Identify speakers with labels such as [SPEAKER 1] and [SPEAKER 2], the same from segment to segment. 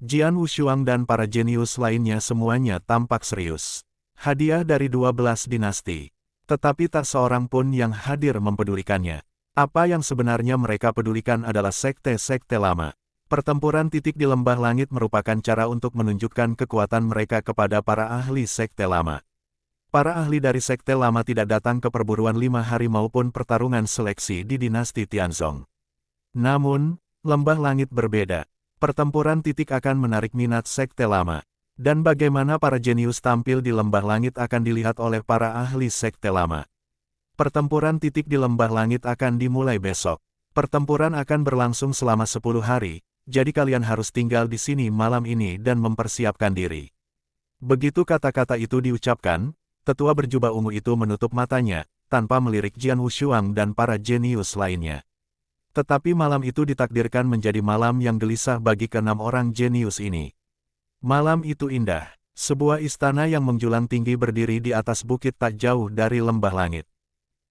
[SPEAKER 1] Jian Wushuang dan para jenius lainnya semuanya tampak serius. Hadiah dari 12 dinasti. Tetapi tak seorang pun yang hadir mempedulikannya. Apa yang sebenarnya mereka pedulikan adalah sekte-sekte lama. Pertempuran titik di lembah langit merupakan cara untuk menunjukkan kekuatan mereka kepada para ahli sekte lama. Para ahli dari sekte lama tidak datang ke perburuan 5 hari maupun pertarungan seleksi di dinasti Tianzong. Namun, lembah langit berbeda. Pertempuran titik akan menarik minat sekte lama. Dan bagaimana para jenius tampil di lembah langit akan dilihat oleh para ahli sekte lama. Pertempuran titik di lembah langit akan dimulai besok. Pertempuran akan berlangsung selama 10 hari, jadi kalian harus tinggal di sini malam ini dan mempersiapkan diri. Begitu kata-kata itu diucapkan, tetua berjubah ungu itu menutup matanya, tanpa melirik Jian Wushuang dan para jenius lainnya. Tetapi malam itu ditakdirkan menjadi malam yang gelisah bagi ke-6 orang jenius ini. Malam itu indah. Sebuah istana yang menjulang tinggi berdiri di atas bukit tak jauh dari lembah langit.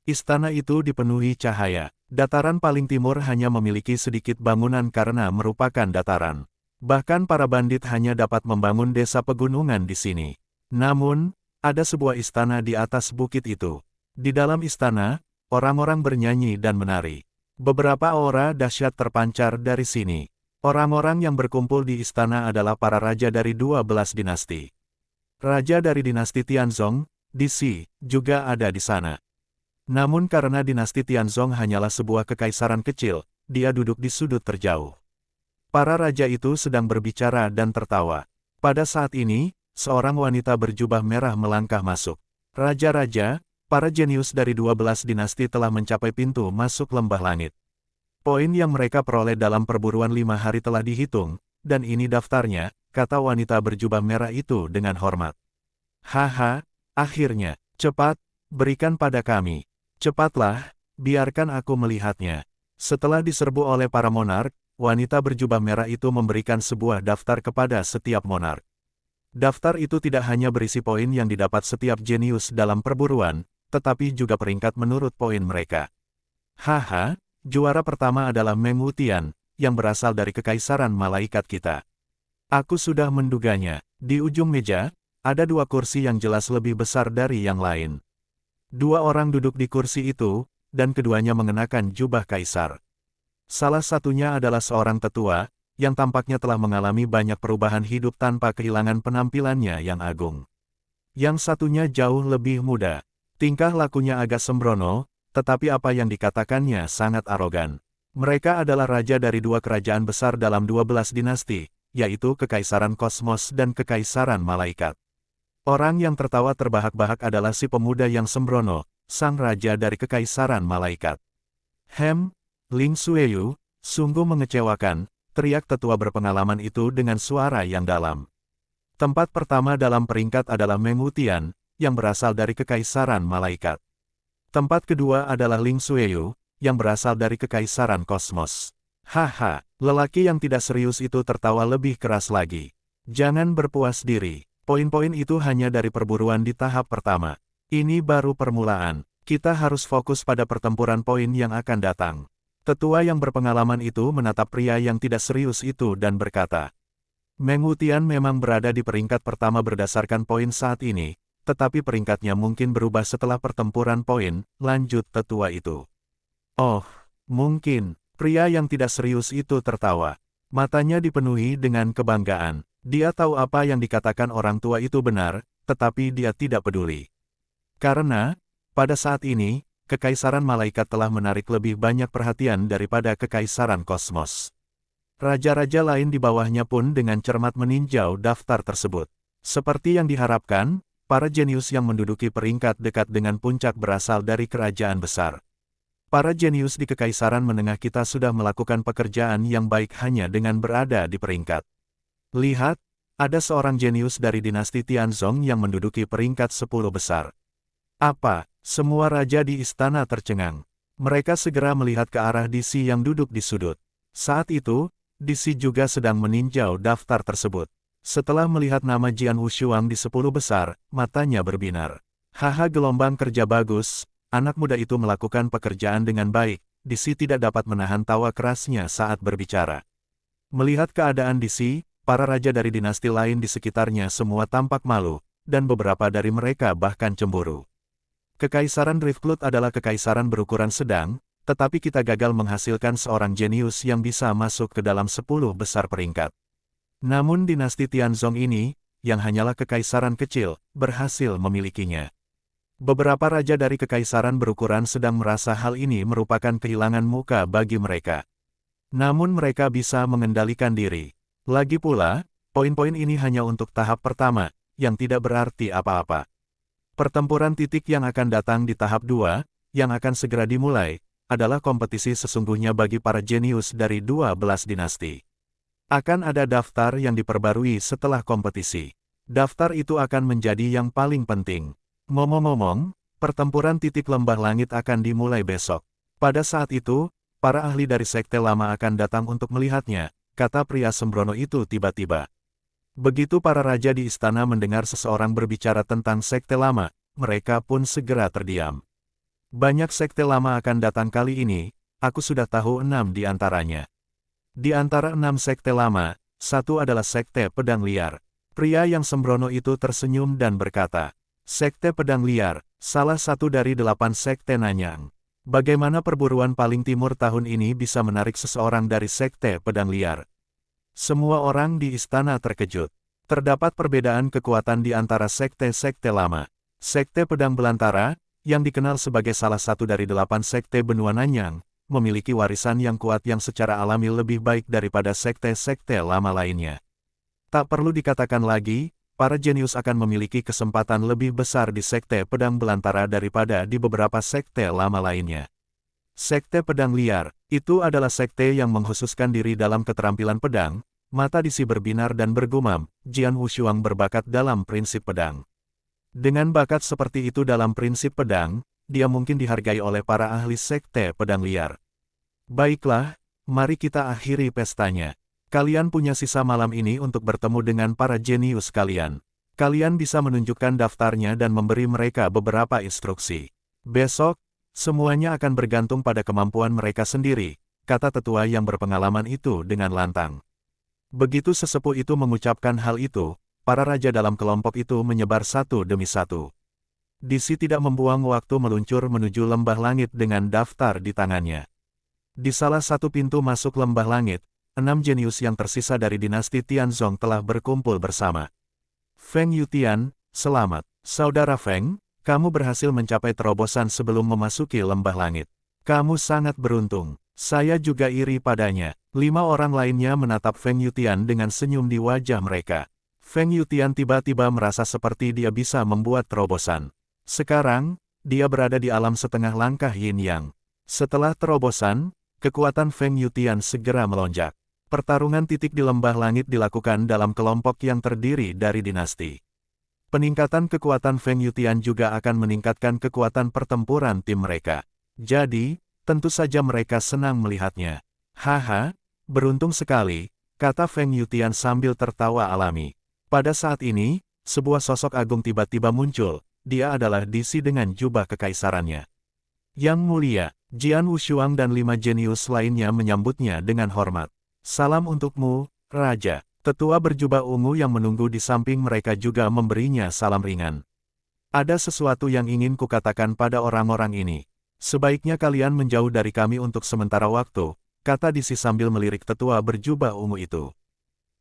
[SPEAKER 1] Istana itu dipenuhi cahaya. Dataran paling timur hanya memiliki sedikit bangunan karena merupakan dataran. Bahkan para bandit hanya dapat membangun desa pegunungan di sini. Namun, ada sebuah istana di atas bukit itu. Di dalam istana, orang-orang bernyanyi dan menari. Beberapa aura dahsyat terpancar dari sini. Orang-orang yang berkumpul di istana adalah para raja dari 12 dinasti. Raja dari dinasti Tianzong, Dixi, juga ada di sana. Namun karena dinasti Tianzong hanyalah sebuah kekaisaran kecil, dia duduk di sudut terjauh. Para raja itu sedang berbicara dan tertawa. Pada saat ini, seorang wanita berjubah merah melangkah masuk. Raja-raja, para jenius dari 12 dinasti telah mencapai pintu masuk lembah langit. Poin yang mereka peroleh dalam perburuan 5 hari telah dihitung, dan ini daftarnya, kata wanita berjubah merah itu dengan hormat. Haha, akhirnya, cepat, berikan pada kami. Cepatlah, biarkan aku melihatnya. Setelah diserbu oleh para monark, wanita berjubah merah itu memberikan sebuah daftar kepada setiap monark. Daftar itu tidak hanya berisi poin yang didapat setiap jenius dalam perburuan, tetapi juga peringkat menurut poin mereka. Haha, juara pertama adalah Meng Wutian, yang berasal dari kekaisaran malaikat kita. Aku sudah menduganya. Di ujung meja, ada 2 kursi yang jelas lebih besar dari yang lain. 2 orang duduk di kursi itu, dan keduanya mengenakan jubah kaisar. Salah satunya adalah seorang tetua, yang tampaknya telah mengalami banyak perubahan hidup tanpa kehilangan penampilannya yang agung. Yang satunya jauh lebih muda. Tingkah lakunya agak sembrono, tetapi apa yang dikatakannya sangat arogan. Mereka adalah raja dari 2 kerajaan besar dalam 12 dinasti, yaitu Kekaisaran Kosmos dan Kekaisaran Malaikat. Orang yang tertawa terbahak-bahak adalah si pemuda yang sembrono, sang raja dari Kekaisaran Malaikat. Ling Sueyu, sungguh mengecewakan, teriak tetua berpengalaman itu dengan suara yang dalam. Tempat pertama dalam peringkat adalah Meng Wutian, yang berasal dari Kekaisaran Malaikat. Tempat kedua adalah Ling Sueyu, yang berasal dari Kekaisaran Kosmos. Haha, lelaki yang tidak serius itu tertawa lebih keras lagi. Jangan berpuas diri, poin-poin itu hanya dari perburuan di tahap pertama. Ini baru permulaan, kita harus fokus pada pertempuran poin yang akan datang. Tetua yang berpengalaman itu menatap pria yang tidak serius itu dan berkata, Meng Wutian memang berada di peringkat pertama berdasarkan poin saat ini, tetapi peringkatnya mungkin berubah setelah pertempuran poin, lanjut tetua itu. Oh, mungkin, pria yang tidak serius itu tertawa. Matanya dipenuhi dengan kebanggaan. Dia tahu apa yang dikatakan orang tua itu benar, tetapi dia tidak peduli. Karena, pada saat ini, Kekaisaran Malaikat telah menarik lebih banyak perhatian daripada Kekaisaran Kosmos. Raja-raja lain di bawahnya pun dengan cermat meninjau daftar tersebut. Seperti yang diharapkan, para jenius yang menduduki peringkat dekat dengan puncak berasal dari kerajaan besar. Para jenius di Kekaisaran Menengah kita sudah melakukan pekerjaan yang baik hanya dengan berada di peringkat. Lihat, ada seorang jenius dari dinasti Tianzong yang menduduki peringkat 10 besar. Apa? Semua raja di istana tercengang. Mereka segera melihat ke arah Dixi yang duduk di sudut. Saat itu, Dixi juga sedang meninjau daftar tersebut. Setelah melihat nama Jian Wushuang di 10 besar, matanya berbinar. Haha, gelombang kerja bagus, anak muda itu melakukan pekerjaan dengan baik. Dixi tidak dapat menahan tawa kerasnya saat berbicara. Melihat keadaan Dixi, para raja dari dinasti lain di sekitarnya semua tampak malu, dan beberapa dari mereka bahkan cemburu. Kekaisaran Driftwood adalah kekaisaran berukuran sedang, tetapi kita gagal menghasilkan seorang jenius yang bisa masuk ke dalam 10 besar peringkat. Namun dinasti Tianzong ini, yang hanyalah kekaisaran kecil, berhasil memilikinya. Beberapa raja dari kekaisaran berukuran sedang merasa hal ini merupakan kehilangan muka bagi mereka. Namun mereka bisa mengendalikan diri. Lagi pula, poin-poin ini hanya untuk tahap pertama, yang tidak berarti apa-apa. Pertempuran titik yang akan datang di tahap 2, yang akan segera dimulai, adalah kompetisi sesungguhnya bagi para jenius dari 12 dinasti. Akan ada daftar yang diperbarui setelah kompetisi. Daftar itu akan menjadi yang paling penting. Ngomong-ngomong, pertempuran titik lembah langit akan dimulai besok. Pada saat itu, para ahli dari sekte lama akan datang untuk melihatnya, kata pria sembrono itu tiba-tiba. Begitu para raja di istana mendengar seseorang berbicara tentang sekte lama, mereka pun segera terdiam. Banyak sekte lama akan datang kali ini, aku sudah tahu 6 di antaranya. Di antara 6 sekte lama, satu adalah sekte pedang liar. Pria yang sembrono itu tersenyum dan berkata, Sekte Pedang Liar, salah satu dari 8 sekte Nanyang. Bagaimana perburuan paling timur tahun ini bisa menarik seseorang dari Sekte Pedang Liar? Semua orang di istana terkejut. Terdapat perbedaan kekuatan di antara sekte-sekte lama. Sekte Pedang Belantara, yang dikenal sebagai salah satu dari 8 sekte benua Nanyang, memiliki warisan yang kuat yang secara alami lebih baik daripada sekte-sekte lama lainnya. Tak perlu dikatakan lagi, para jenius akan memiliki kesempatan lebih besar di Sekte Pedang Belantara daripada di beberapa sekte lama lainnya. Sekte Pedang Liar, itu adalah sekte yang mengkhususkan diri dalam keterampilan pedang, mata Disi berbinar dan bergumam, Jian Wushuang berbakat dalam prinsip pedang. Dengan bakat seperti itu dalam prinsip pedang, dia mungkin dihargai oleh para ahli Sekte Pedang Liar. Baiklah, mari kita akhiri pestanya. Kalian punya sisa malam ini untuk bertemu dengan para jenius kalian. Kalian bisa menunjukkan daftarnya dan memberi mereka beberapa instruksi. Besok, semuanya akan bergantung pada kemampuan mereka sendiri, kata tetua yang berpengalaman itu dengan lantang. Begitu sesepuh itu mengucapkan hal itu, para raja dalam kelompok itu menyebar satu demi satu. Disi tidak membuang waktu meluncur menuju lembah langit dengan daftar di tangannya. Di salah satu pintu masuk lembah langit, 6 jenius yang tersisa dari dinasti Tianzong telah berkumpul bersama. Feng Yutian, selamat. Saudara Feng, kamu berhasil mencapai terobosan sebelum memasuki lembah langit. Kamu sangat beruntung. Saya juga iri padanya. 5 orang lainnya menatap Feng Yutian dengan senyum di wajah mereka. Feng Yutian tiba-tiba merasa seperti dia bisa membuat terobosan. Sekarang, dia berada di alam setengah langkah Yin Yang. Setelah terobosan, kekuatan Feng Yutian segera melonjak. Pertarungan titik di lembah langit dilakukan dalam kelompok yang terdiri dari dinasti. Peningkatan kekuatan Feng Yutian juga akan meningkatkan kekuatan pertempuran tim mereka. Jadi, tentu saja mereka senang melihatnya. Haha, beruntung sekali, kata Feng Yutian sambil tertawa alami. Pada saat ini, sebuah sosok agung tiba-tiba muncul, dia adalah Disi dengan jubah kekaisarannya. Yang mulia, Jian Wushuang dan 5 jenius lainnya menyambutnya dengan hormat. Salam untukmu, Raja. Tetua berjubah ungu yang menunggu di samping mereka juga memberinya salam ringan. Ada sesuatu yang ingin kukatakan pada orang-orang ini. Sebaiknya kalian menjauh dari kami untuk sementara waktu, kata Disi sambil melirik tetua berjubah ungu itu.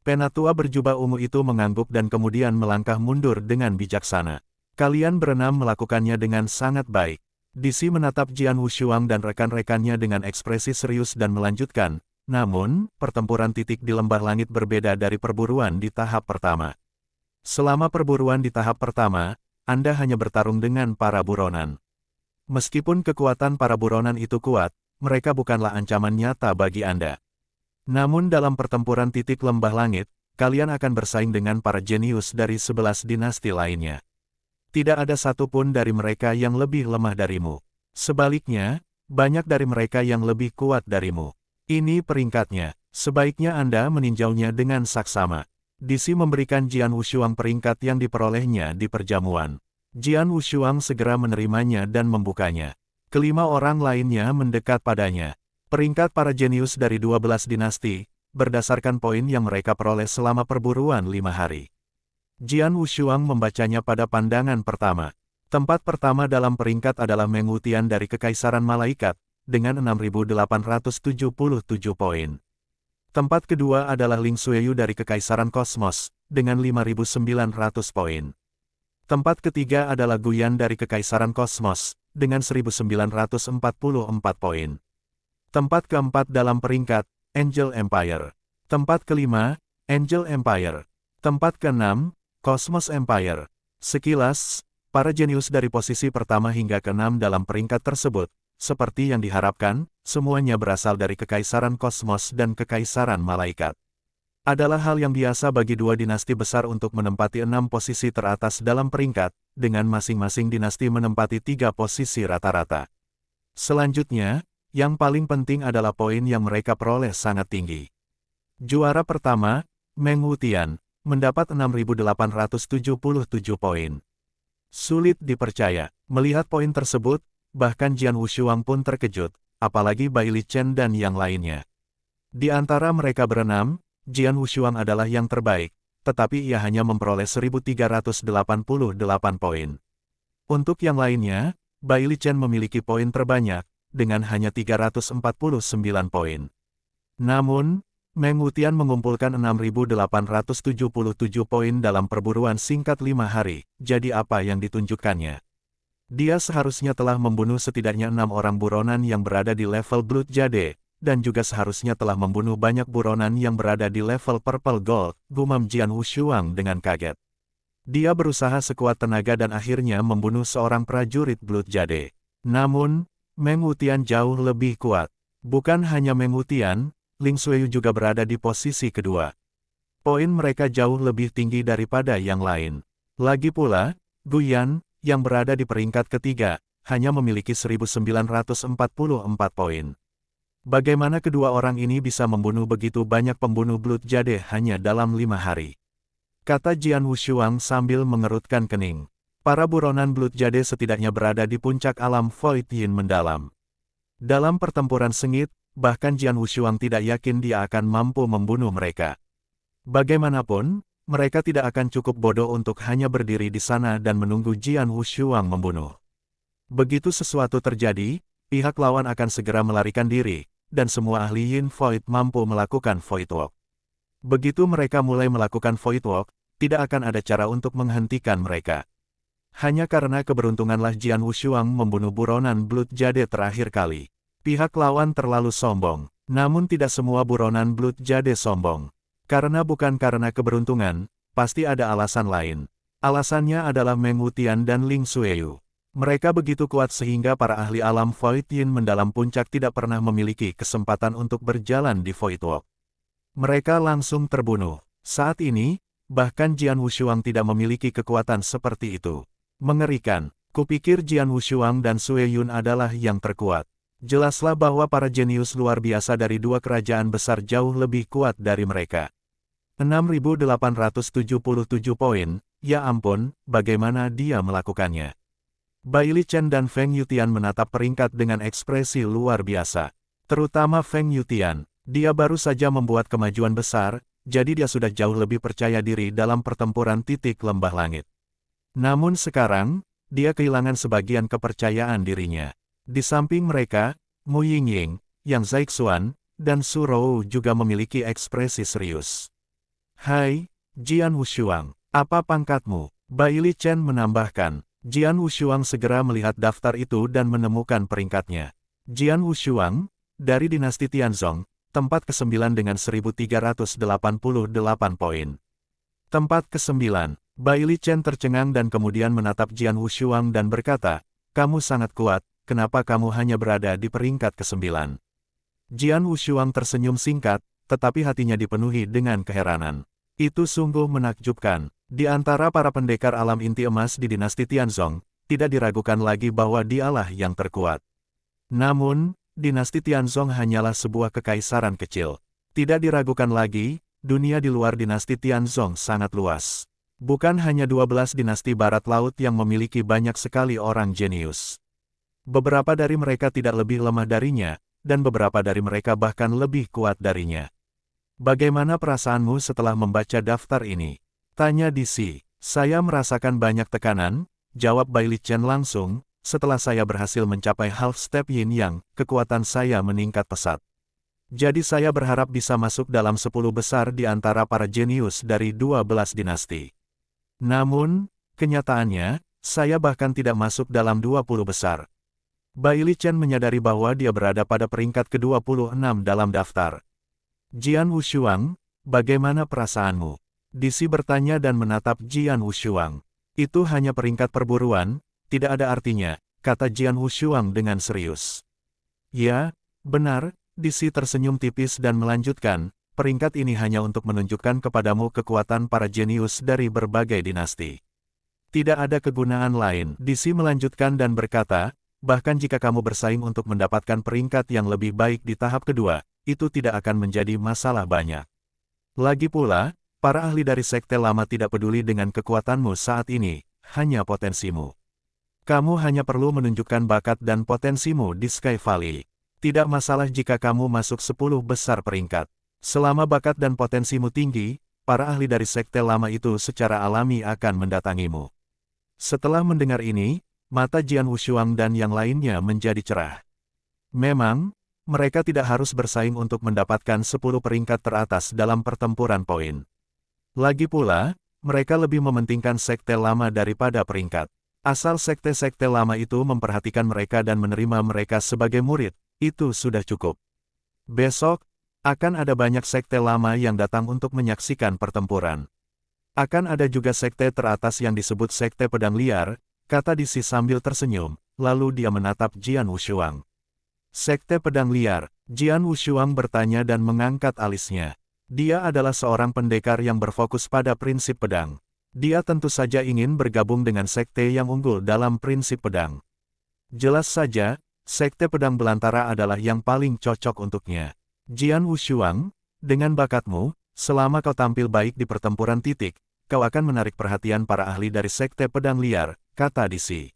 [SPEAKER 1] Penatua berjubah ungu itu mengangguk dan kemudian melangkah mundur dengan bijaksana. Kalian berenam melakukannya dengan sangat baik. Disi menatap Jian Wushuang dan rekan-rekannya dengan ekspresi serius dan melanjutkan, namun, pertempuran titik di lembah langit berbeda dari perburuan di tahap pertama. Selama perburuan di tahap pertama, Anda hanya bertarung dengan para buronan. Meskipun kekuatan para buronan itu kuat, mereka bukanlah ancaman nyata bagi Anda. Namun dalam pertempuran titik lembah langit, kalian akan bersaing dengan para jenius dari 11 dinasti lainnya. Tidak ada satupun dari mereka yang lebih lemah darimu. Sebaliknya, banyak dari mereka yang lebih kuat darimu. Ini peringkatnya. Sebaiknya Anda meninjaunya dengan saksama. Disi memberikan Jian Wushuang peringkat yang diperolehnya di perjamuan. Jian Wushuang segera menerimanya dan membukanya. Kelima orang lainnya mendekat padanya. Peringkat para jenius dari 12 dinasti, berdasarkan poin yang mereka peroleh selama perburuan 5 hari. Jian Wushuang membacanya pada pandangan pertama. Tempat pertama dalam peringkat adalah Meng Wutian dari Kekaisaran Malaikat, dengan 6.877 poin. Tempat kedua adalah Ling Xueyu dari Kekaisaran Kosmos, dengan 5.900 poin. Tempat ketiga adalah Guyan dari Kekaisaran Kosmos, dengan 1.944 poin. Tempat keempat dalam peringkat, Angel Empire. Tempat kelima, Angel Empire. Tempat keenam, Cosmos Empire. Sekilas, para jenius dari posisi pertama hingga keenam dalam peringkat tersebut, seperti yang diharapkan, semuanya berasal dari Kekaisaran Kosmos dan Kekaisaran Malaikat. Adalah hal yang biasa bagi dua dinasti besar untuk menempati 6 posisi teratas dalam peringkat, dengan masing-masing dinasti menempati 3 posisi rata-rata. Selanjutnya, yang paling penting adalah poin yang mereka peroleh sangat tinggi. Juara pertama, Meng Wutian, mendapat 6.877 poin. Sulit dipercaya, melihat poin tersebut, bahkan Jian Wushuang pun terkejut, apalagi Bai Li Chen dan yang lainnya. Di antara mereka berenam, Jian Wushuang adalah yang terbaik, tetapi ia hanya memperoleh 1.388 poin. Untuk yang lainnya, Bai Li Chen memiliki poin terbanyak, dengan hanya 349 poin. Namun, Meng Wutian mengumpulkan 6.877 poin dalam perburuan singkat 5 hari, jadi apa yang ditunjukkannya? Dia seharusnya telah membunuh setidaknya 6 orang buronan yang berada di level Blood Jade, dan juga seharusnya telah membunuh banyak buronan yang berada di level Purple Gold, gumam Jian Wushuang dengan kaget. Dia berusaha sekuat tenaga dan akhirnya membunuh seorang prajurit Blood Jade. Namun, Meng Wutian jauh lebih kuat. Bukan hanya Meng Wutian, Ling Xueyu juga berada di posisi kedua. Poin mereka jauh lebih tinggi daripada yang lain. Lagi pula, Guyan, yang berada di peringkat ketiga, hanya memiliki 1.944 poin. Bagaimana kedua orang ini bisa membunuh begitu banyak pembunuh Blood Jade hanya dalam 5 hari? Kata Jian Wushuang sambil mengerutkan kening. Para buronan Blood Jade setidaknya berada di puncak alam Void Yin mendalam. Dalam pertempuran sengit, bahkan Jian Wushuang tidak yakin dia akan mampu membunuh mereka. Bagaimanapun, mereka tidak akan cukup bodoh untuk hanya berdiri di sana dan menunggu Jian Wushuang membunuh. Begitu sesuatu terjadi, pihak lawan akan segera melarikan diri, dan semua ahli Yin Void mampu melakukan Void Walk. Begitu mereka mulai melakukan Void Walk, tidak akan ada cara untuk menghentikan mereka. Hanya karena keberuntunganlah Jian Wushuang membunuh buronan Blood Jade terakhir kali. Pihak lawan terlalu sombong, namun tidak semua buronan Blood Jade sombong. Karena bukan karena keberuntungan, pasti ada alasan lain. Alasannya adalah Meng Wutian dan Ling Xueyu. Mereka begitu kuat sehingga para ahli alam Void Yin mendalam puncak tidak pernah memiliki kesempatan untuk berjalan di Void Walk. Mereka langsung terbunuh. Saat ini, bahkan Jian Wushuang tidak memiliki kekuatan seperti itu. Mengerikan, kupikir Jian Wushuang dan Sue Yun adalah yang terkuat. Jelaslah bahwa para jenius luar biasa dari dua kerajaan besar jauh lebih kuat dari mereka. 6.877 poin, ya ampun, bagaimana dia melakukannya? Bai Li Chen dan Feng Yutian menatap peringkat dengan ekspresi luar biasa. Terutama Feng Yutian, dia baru saja membuat kemajuan besar, jadi dia sudah jauh lebih percaya diri dalam pertempuran titik lembah langit. Namun sekarang, dia kehilangan sebagian kepercayaan dirinya. Di samping mereka, Mu Yingying, Yang Zaixuan, dan Su Rou juga memiliki ekspresi serius. Hai, Jian Wushuang, apa pangkatmu? Bai Li Chen menambahkan. Jian Wushuang segera melihat daftar itu dan menemukan peringkatnya. Jian Wushuang, dari dinasti Tianzong, tempat ke-9 dengan 1.388 poin. Tempat ke-9, Bai Li Chen tercengang dan kemudian menatap Jian Wushuang dan berkata, "Kamu sangat kuat, kenapa kamu hanya berada di peringkat ke-9?" Jian Wushuang tersenyum singkat, tetapi hatinya dipenuhi dengan keheranan. Itu sungguh menakjubkan. Di antara para pendekar alam inti emas di dinasti Tianzong, tidak diragukan lagi bahwa dialah yang terkuat. Namun, dinasti Tianzong hanyalah sebuah kekaisaran kecil. Tidak diragukan lagi, dunia di luar dinasti Tianzong sangat luas. Bukan hanya 12 dinasti barat laut yang memiliki banyak sekali orang jenius. Beberapa dari mereka tidak lebih lemah darinya, dan beberapa dari mereka bahkan lebih kuat darinya. Bagaimana perasaanmu setelah membaca daftar ini? Tanya DC. Saya merasakan banyak tekanan, jawab Bailey Chen langsung. Setelah saya berhasil mencapai half step Yin Yang, kekuatan saya meningkat pesat. Jadi saya berharap bisa masuk dalam 10 besar di antara para jenius dari 12 dinasti. Namun, kenyataannya, saya bahkan tidak masuk dalam 20 besar. Bailey Chen menyadari bahwa dia berada pada peringkat ke-26 dalam daftar. Jian Wushuang, bagaimana perasaanmu? DC bertanya dan menatap Jian Wushuang. Itu hanya peringkat perburuan, tidak ada artinya, kata Jian Wushuang dengan serius. Ya, benar, DC tersenyum tipis dan melanjutkan, peringkat ini hanya untuk menunjukkan kepadamu kekuatan para jenius dari berbagai dinasti. Tidak ada kegunaan lain. DC melanjutkan dan berkata, bahkan jika kamu bersaing untuk mendapatkan peringkat yang lebih baik di tahap kedua, itu tidak akan menjadi masalah banyak. Lagi pula, para ahli dari sekte lama tidak peduli dengan kekuatanmu saat ini, hanya potensimu. Kamu hanya perlu menunjukkan bakat dan potensimu di Sky Valley. Tidak masalah jika kamu masuk 10 besar peringkat. Selama bakat dan potensimu tinggi, para ahli dari sekte lama itu secara alami akan mendatangimu. Setelah mendengar ini, mata Jian Wushuang dan yang lainnya menjadi cerah. Memang, mereka tidak harus bersaing untuk mendapatkan 10 peringkat teratas dalam pertempuran poin. Lagi pula, mereka lebih mementingkan sekte lama daripada peringkat. Asal sekte-sekte lama itu memperhatikan mereka dan menerima mereka sebagai murid, itu sudah cukup. Besok, akan ada banyak sekte lama yang datang untuk menyaksikan pertempuran. Akan ada juga sekte teratas yang disebut sekte pedang liar, kata DC sambil tersenyum, lalu dia menatap Jian Wushuang. Sekte pedang liar, Jian Wushuang bertanya dan mengangkat alisnya. Dia adalah seorang pendekar yang berfokus pada prinsip pedang. Dia tentu saja ingin bergabung dengan sekte yang unggul dalam prinsip pedang. Jelas saja, sekte pedang belantara adalah yang paling cocok untuknya. Jian Wushuang, dengan bakatmu, selama kau tampil baik di pertempuran titik, kau akan menarik perhatian para ahli dari sekte pedang liar, kata DC.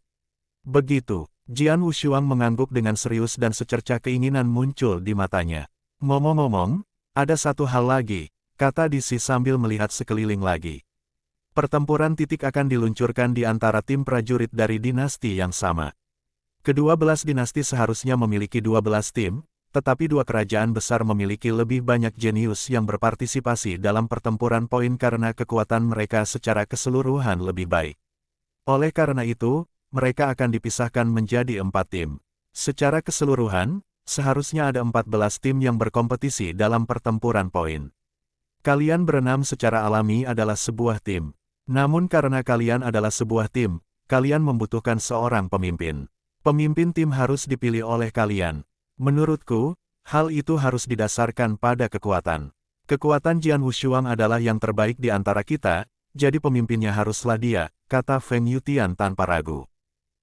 [SPEAKER 1] Begitu, Jian Wushuang mengangguk dengan serius dan secercah keinginan muncul di matanya. Ngomong-ngomong, ada satu hal lagi, kata DC sambil melihat sekeliling lagi. Pertempuran titik akan diluncurkan di antara tim prajurit dari dinasti yang sama. Ke-12 dinasti seharusnya memiliki 12 tim, tetapi dua kerajaan besar memiliki lebih banyak jenius yang berpartisipasi dalam pertempuran poin karena kekuatan mereka secara keseluruhan lebih baik. Oleh karena itu, mereka akan dipisahkan menjadi 4 tim. Secara keseluruhan, seharusnya ada 14 tim yang berkompetisi dalam pertempuran poin. Kalian berenam secara alami adalah sebuah tim. Namun karena kalian adalah sebuah tim, kalian membutuhkan seorang pemimpin. Pemimpin tim harus dipilih oleh kalian. Menurutku, hal itu harus didasarkan pada kekuatan. Kekuatan Jian Wushuang adalah yang terbaik di antara kita, jadi pemimpinnya haruslah dia, kata Feng Yutian tanpa ragu.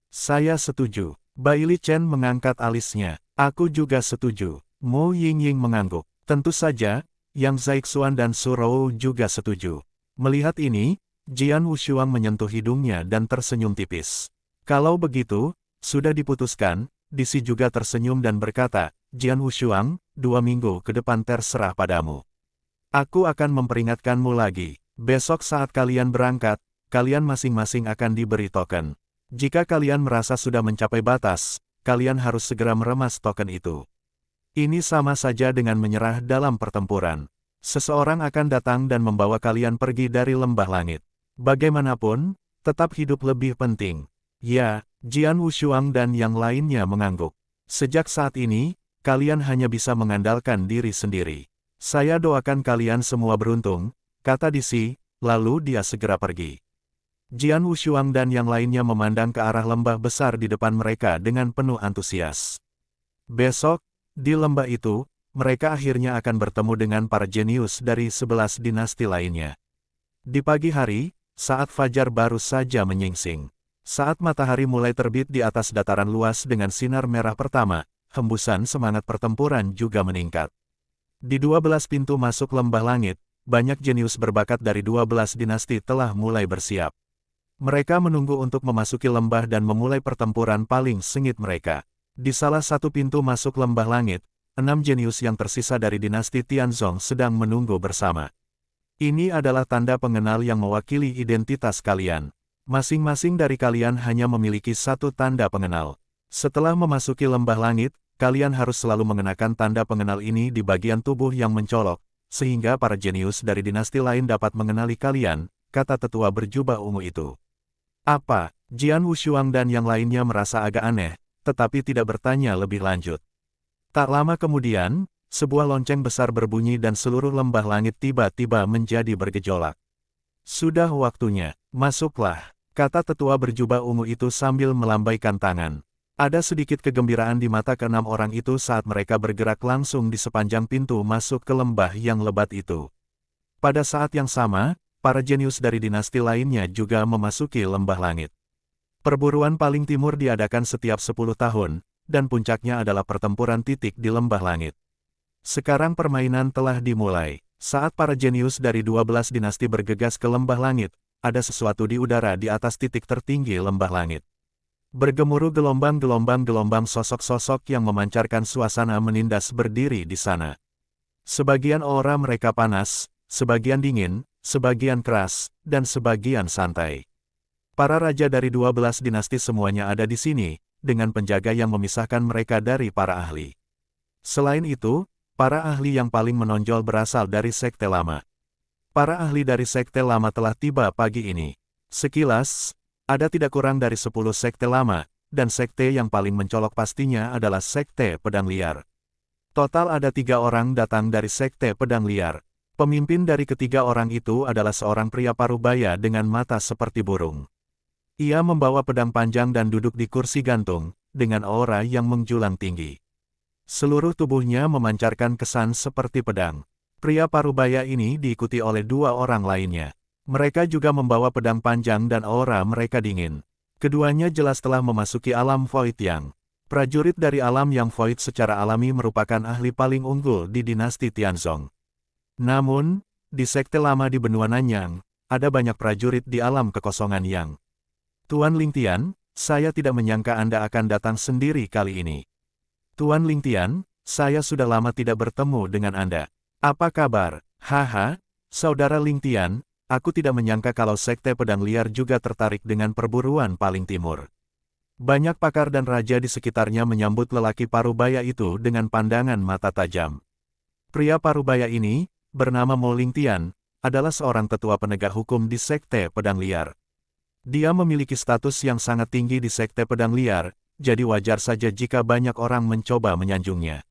[SPEAKER 1] Saya setuju. Bailey Chen mengangkat alisnya. Aku juga setuju. Mo Yingying mengangguk. Tentu saja, Yang Zaixuan dan Su Rou juga setuju. Melihat ini, Jian Wushuang menyentuh hidungnya dan tersenyum tipis. Kalau begitu, sudah diputuskan, DC juga tersenyum dan berkata, Jian Wushuang, 2 minggu ke depan terserah padamu. Aku akan memperingatkanmu lagi. Besok saat kalian berangkat, kalian masing-masing akan diberi token. Jika kalian merasa sudah mencapai batas, kalian harus segera meremas token itu. Ini sama saja dengan menyerah dalam pertempuran. Seseorang akan datang dan membawa kalian pergi dari lembah langit. Bagaimanapun, tetap hidup lebih penting. Ya, Jian Wushuang dan yang lainnya mengangguk. Sejak saat ini, kalian hanya bisa mengandalkan diri sendiri. Saya doakan kalian semua beruntung, kata DC, lalu dia segera pergi. Jian Wushuang dan yang lainnya memandang ke arah lembah besar di depan mereka dengan penuh antusias. Besok, di lembah itu, mereka akhirnya akan bertemu dengan para jenius dari 11 dinasti lainnya. Di pagi hari, saat fajar baru saja menyingsing. Saat matahari mulai terbit di atas dataran luas dengan sinar merah pertama, hembusan semangat pertempuran juga meningkat. Di 12 pintu masuk lembah langit, banyak jenius berbakat dari 12 dinasti telah mulai bersiap. Mereka menunggu untuk memasuki lembah dan memulai pertempuran paling sengit mereka. Di salah satu pintu masuk lembah langit, 6 jenius yang tersisa dari dinasti Tianzong sedang menunggu bersama. Ini adalah tanda pengenal yang mewakili identitas kalian. Masing-masing dari kalian hanya memiliki satu tanda pengenal. Setelah memasuki lembah langit, kalian harus selalu mengenakan tanda pengenal ini di bagian tubuh yang mencolok, sehingga para jenius dari dinasti lain dapat mengenali kalian, kata tetua berjubah ungu itu. Apa? Jian Wushuang dan yang lainnya merasa agak aneh, tetapi tidak bertanya lebih lanjut. Tak lama kemudian, sebuah lonceng besar berbunyi dan seluruh lembah langit tiba-tiba menjadi bergejolak. Sudah waktunya, masuklah, kata tetua berjubah ungu itu sambil melambaikan tangan. Ada sedikit kegembiraan di mata keenam orang itu saat mereka bergerak langsung di sepanjang pintu masuk ke lembah yang lebat itu. Pada saat yang sama, para jenius dari dinasti lainnya juga memasuki lembah langit. Perburuan paling timur diadakan setiap 10 tahun, dan puncaknya adalah pertempuran titik di lembah langit. Sekarang permainan telah dimulai. Saat para jenius dari 12 dinasti bergegas ke lembah langit, ada sesuatu di udara di atas titik tertinggi lembah langit. Bergemuruh gelombang-gelombang sosok-sosok yang memancarkan suasana menindas berdiri di sana. Sebagian aura mereka panas, sebagian dingin, sebagian keras, dan sebagian santai. Para raja dari 12 dinasti semuanya ada di sini, dengan penjaga yang memisahkan mereka dari para ahli. Selain itu, para ahli yang paling menonjol berasal dari Sekte Lama. Para ahli dari Sekte Lama telah tiba pagi ini. Sekilas, ada tidak kurang dari 10 Sekte Lama, dan sekte yang paling mencolok pastinya adalah Sekte Pedang Liar. Total ada 3 orang datang dari Sekte Pedang Liar. Pemimpin dari ketiga orang itu adalah seorang pria parubaya dengan mata seperti burung. Ia membawa pedang panjang dan duduk di kursi gantung, dengan aura yang menjulang tinggi. Seluruh tubuhnya memancarkan kesan seperti pedang. Pria parubaya ini diikuti oleh 2 orang lainnya. Mereka juga membawa pedang panjang dan aura mereka dingin. Keduanya jelas telah memasuki alam Void Yang. Prajurit dari alam yang Void secara alami merupakan ahli paling unggul di dinasti Tianzong. Namun, di Sekte Lama di benua Nanyang, ada banyak prajurit di alam kekosongan Yang. Tuan Lingtian, saya tidak menyangka Anda akan datang sendiri kali ini. Tuan Lingtian, saya sudah lama tidak bertemu dengan Anda. Apa kabar? Haha, Saudara Lingtian, aku tidak menyangka kalau Sekte Pedang Liar juga tertarik dengan perburuan paling timur. Banyak pakar dan raja di sekitarnya menyambut lelaki parubaya itu dengan pandangan mata tajam. Pria parubaya ini, bernama Mo Lingtian, adalah seorang tetua penegak hukum di Sekte Pedang Liar. Dia memiliki status yang sangat tinggi di Sekte Pedang Liar, jadi wajar saja jika banyak orang mencoba menyanjungnya.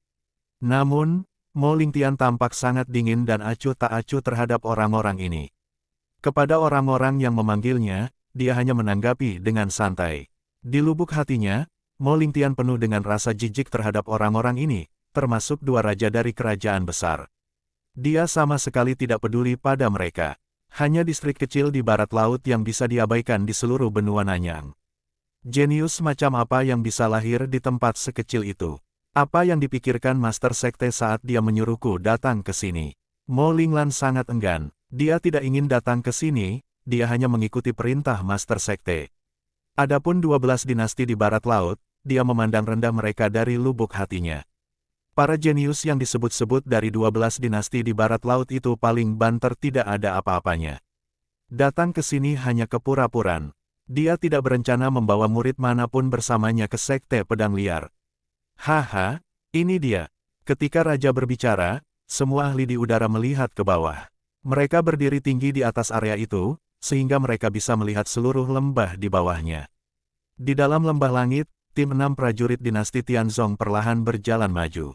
[SPEAKER 1] Namun, Mo Lingtian tampak sangat dingin dan acuh tak acuh terhadap orang-orang ini. Kepada orang-orang yang memanggilnya, dia hanya menanggapi dengan santai. Di lubuk hatinya, Mo Lingtian penuh dengan rasa jijik terhadap orang-orang ini, termasuk 2 raja dari kerajaan besar. Dia sama sekali tidak peduli pada mereka. Hanya distrik kecil di barat laut yang bisa diabaikan di seluruh benua Nanyang. Jenius macam apa yang bisa lahir di tempat sekecil itu? Apa yang dipikirkan Master Sekte saat dia menyuruhku datang ke sini? Mo Linglan sangat enggan. Dia tidak ingin datang ke sini, dia hanya mengikuti perintah Master Sekte. Adapun 12 dinasti di barat laut, dia memandang rendah mereka dari lubuk hatinya. Para jenius yang disebut-sebut dari 12 dinasti di barat laut itu paling banter tidak ada apa-apanya. Datang ke sini hanya kepura-puraan. Dia tidak berencana membawa murid manapun bersamanya ke Sekte Pedang Liar. Haha, ini dia. Ketika raja berbicara, semua ahli di udara melihat ke bawah. Mereka berdiri tinggi di atas area itu, sehingga mereka bisa melihat seluruh lembah di bawahnya. Di dalam lembah langit, tim 6 prajurit dinasti Tianzong perlahan berjalan maju.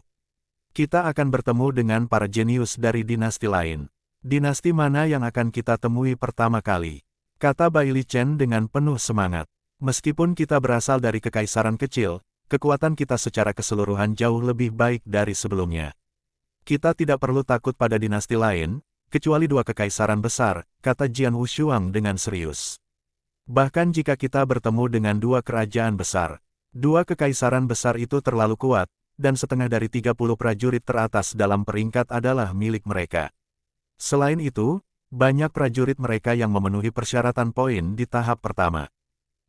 [SPEAKER 1] Kita akan bertemu dengan para jenius dari dinasti lain. Dinasti mana yang akan kita temui pertama kali? Kata Bai Li Chen dengan penuh semangat. Meskipun kita berasal dari kekaisaran kecil, kekuatan kita secara keseluruhan jauh lebih baik dari sebelumnya. Kita tidak perlu takut pada dinasti lain, kecuali 2 kekaisaran besar, kata Jian Wushuang dengan serius. Bahkan jika kita bertemu dengan 2 kerajaan besar, 2 kekaisaran besar itu terlalu kuat, dan setengah dari 30 prajurit teratas dalam peringkat adalah milik mereka. Selain itu, banyak prajurit mereka yang memenuhi persyaratan poin di tahap pertama.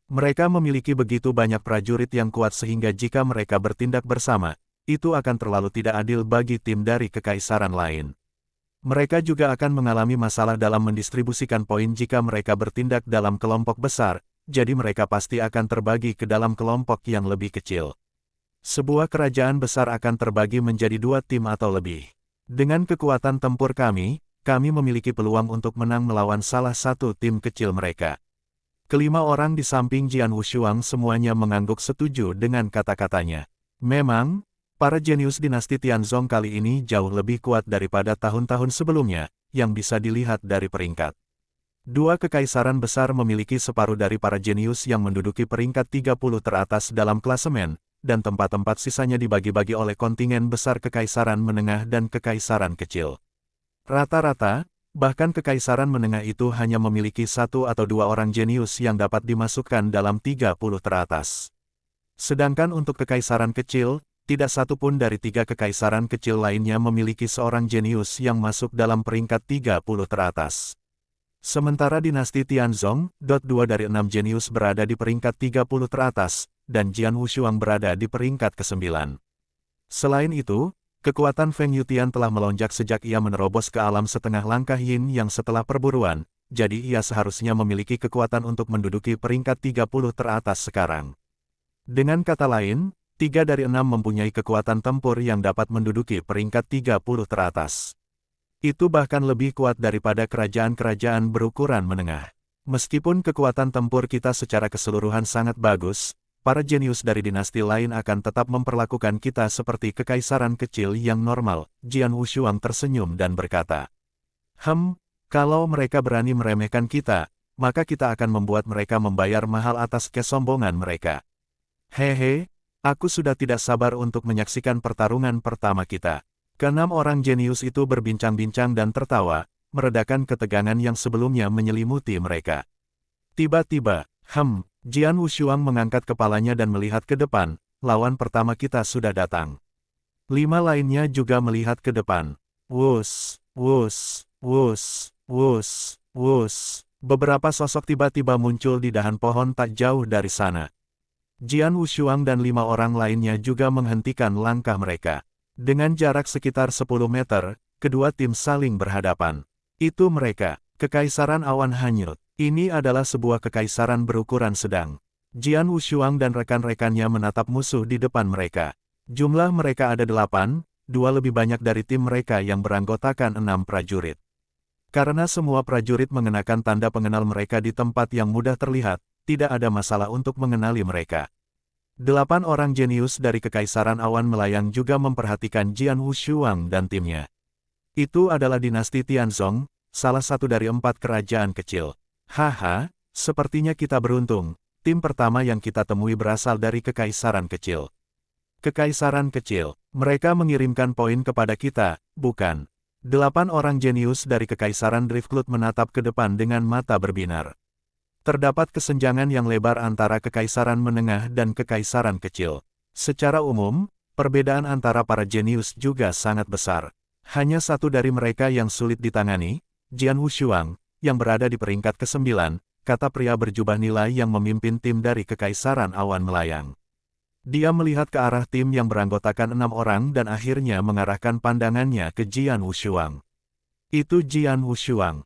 [SPEAKER 1] Mereka memiliki begitu banyak prajurit yang kuat sehingga jika mereka bertindak bersama, itu akan terlalu tidak adil bagi tim dari kekaisaran lain. Mereka juga akan mengalami masalah dalam mendistribusikan poin jika mereka bertindak dalam kelompok besar, jadi mereka pasti akan terbagi ke dalam kelompok yang lebih kecil. Sebuah kerajaan besar akan terbagi menjadi 2 tim atau lebih. Dengan kekuatan tempur kami memiliki peluang untuk menang melawan salah satu tim kecil mereka. Kelima orang di samping Jian Wushuang semuanya mengangguk setuju dengan kata-katanya. Memang, para jenius dinasti Tianzong kali ini jauh lebih kuat daripada tahun-tahun sebelumnya, yang bisa dilihat dari peringkat. 2 kekaisaran besar memiliki separuh dari para jenius yang menduduki peringkat 30 teratas dalam klasemen, dan tempat-tempat sisanya dibagi-bagi oleh kontingen besar kekaisaran menengah dan kekaisaran kecil. Rata-rata, bahkan kekaisaran menengah itu hanya memiliki 1 atau 2 orang jenius yang dapat dimasukkan dalam 30 teratas. Sedangkan untuk kekaisaran kecil, tidak satu pun dari 3 kekaisaran kecil lainnya memiliki seorang jenius yang masuk dalam peringkat 30 teratas. Sementara dinasti Tianzong, 2 dari 6 jenius berada di peringkat 30 teratas, dan Jian Wushuang berada di peringkat ke-9. Selain itu, kekuatan Feng Yutian telah melonjak sejak ia menerobos ke alam setengah langkah yin yang setelah perburuan, jadi ia seharusnya memiliki kekuatan untuk menduduki peringkat 30 teratas sekarang. Dengan kata lain, 3 dari 6 mempunyai kekuatan tempur yang dapat menduduki peringkat 30 teratas. Itu bahkan lebih kuat daripada kerajaan-kerajaan berukuran menengah. Meskipun kekuatan tempur kita secara keseluruhan sangat bagus, para jenius dari dinasti lain akan tetap memperlakukan kita seperti kekaisaran kecil yang normal. Jian Wushuang tersenyum dan berkata, kalau mereka berani meremehkan kita, maka kita akan membuat mereka membayar mahal atas kesombongan mereka. Hehe, aku sudah tidak sabar untuk menyaksikan pertarungan pertama kita. Ke-6 orang jenius itu berbincang-bincang dan tertawa, meredakan ketegangan yang sebelumnya menyelimuti mereka. Tiba-tiba, Jian Wushuang mengangkat kepalanya dan melihat ke depan, lawan pertama kita sudah datang. 5 lainnya juga melihat ke depan. Wus, wus, wus, wus, wus. Beberapa sosok tiba-tiba muncul di dahan pohon tak jauh dari sana. Jian Wushuang dan 5 orang lainnya juga menghentikan langkah mereka. Dengan jarak sekitar 10 meter, kedua tim saling berhadapan. Itu mereka, Kekaisaran Awan Hanyut. Ini adalah sebuah kekaisaran berukuran sedang. Jian Wushuang dan rekan-rekannya menatap musuh di depan mereka. Jumlah mereka ada 8, 2 lebih banyak dari tim mereka yang beranggotakan 6 prajurit. Karena semua prajurit mengenakan tanda pengenal mereka di tempat yang mudah terlihat, tidak ada masalah untuk mengenali mereka. 8 orang jenius dari Kekaisaran Awan Melayang juga memperhatikan Jian Wushuang dan timnya. Itu adalah dinasti Tianzong, salah satu dari 4 kerajaan kecil. Haha, sepertinya kita beruntung, tim pertama yang kita temui berasal dari kekaisaran kecil. Kekaisaran kecil, mereka mengirimkan poin kepada kita, bukan? 8 orang jenius dari kekaisaran Driftwood menatap ke depan dengan mata berbinar. Terdapat kesenjangan yang lebar antara kekaisaran menengah dan kekaisaran kecil. Secara umum, perbedaan antara para jenius juga sangat besar. Hanya satu dari mereka yang sulit ditangani, Jian Wushuang, yang berada di peringkat ke-9, kata pria berjubah nilai yang memimpin tim dari Kekaisaran Awan Melayang. Dia melihat ke arah tim yang beranggotakan 6 orang dan akhirnya mengarahkan pandangannya ke Jian Wushuang. Itu Jian Wushuang.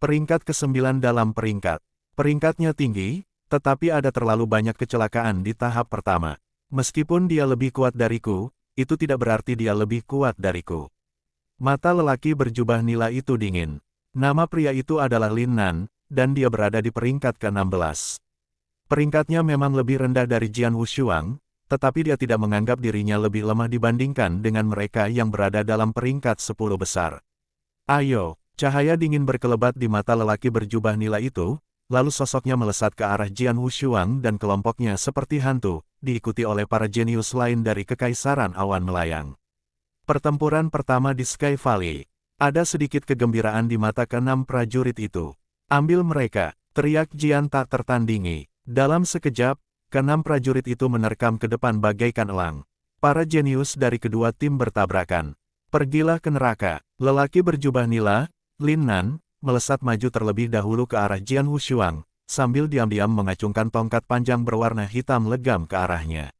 [SPEAKER 1] Peringkat ke-9 dalam peringkat. Peringkatnya tinggi, tetapi ada terlalu banyak kecelakaan di tahap pertama. Meskipun dia lebih kuat dariku, itu tidak berarti dia lebih kuat dariku. Mata lelaki berjubah nila itu dingin. Nama pria itu adalah Lin Nan, dan dia berada di peringkat ke-16. Peringkatnya memang lebih rendah dari Jian Wushuang, tetapi dia tidak menganggap dirinya lebih lemah dibandingkan dengan mereka yang berada dalam peringkat 10 besar. Ayo, cahaya dingin berkelebat di mata lelaki berjubah nila itu, lalu sosoknya melesat ke arah Jian Wushuang dan kelompoknya seperti hantu, diikuti oleh para jenius lain dari Kekaisaran Awan Melayang. Pertempuran pertama di Sky Valley. Ada sedikit kegembiraan di mata ke-6 prajurit itu. Ambil mereka, teriak Jian tak tertandingi. Dalam sekejap, ke-6 prajurit itu menerkam ke depan bagaikan elang. Para jenius dari kedua tim bertabrakan. Pergilah ke neraka. Lelaki berjubah nila, Lin Nan, melesat maju terlebih dahulu ke arah Jian Wushuang, sambil diam-diam mengacungkan tongkat panjang berwarna hitam legam ke arahnya.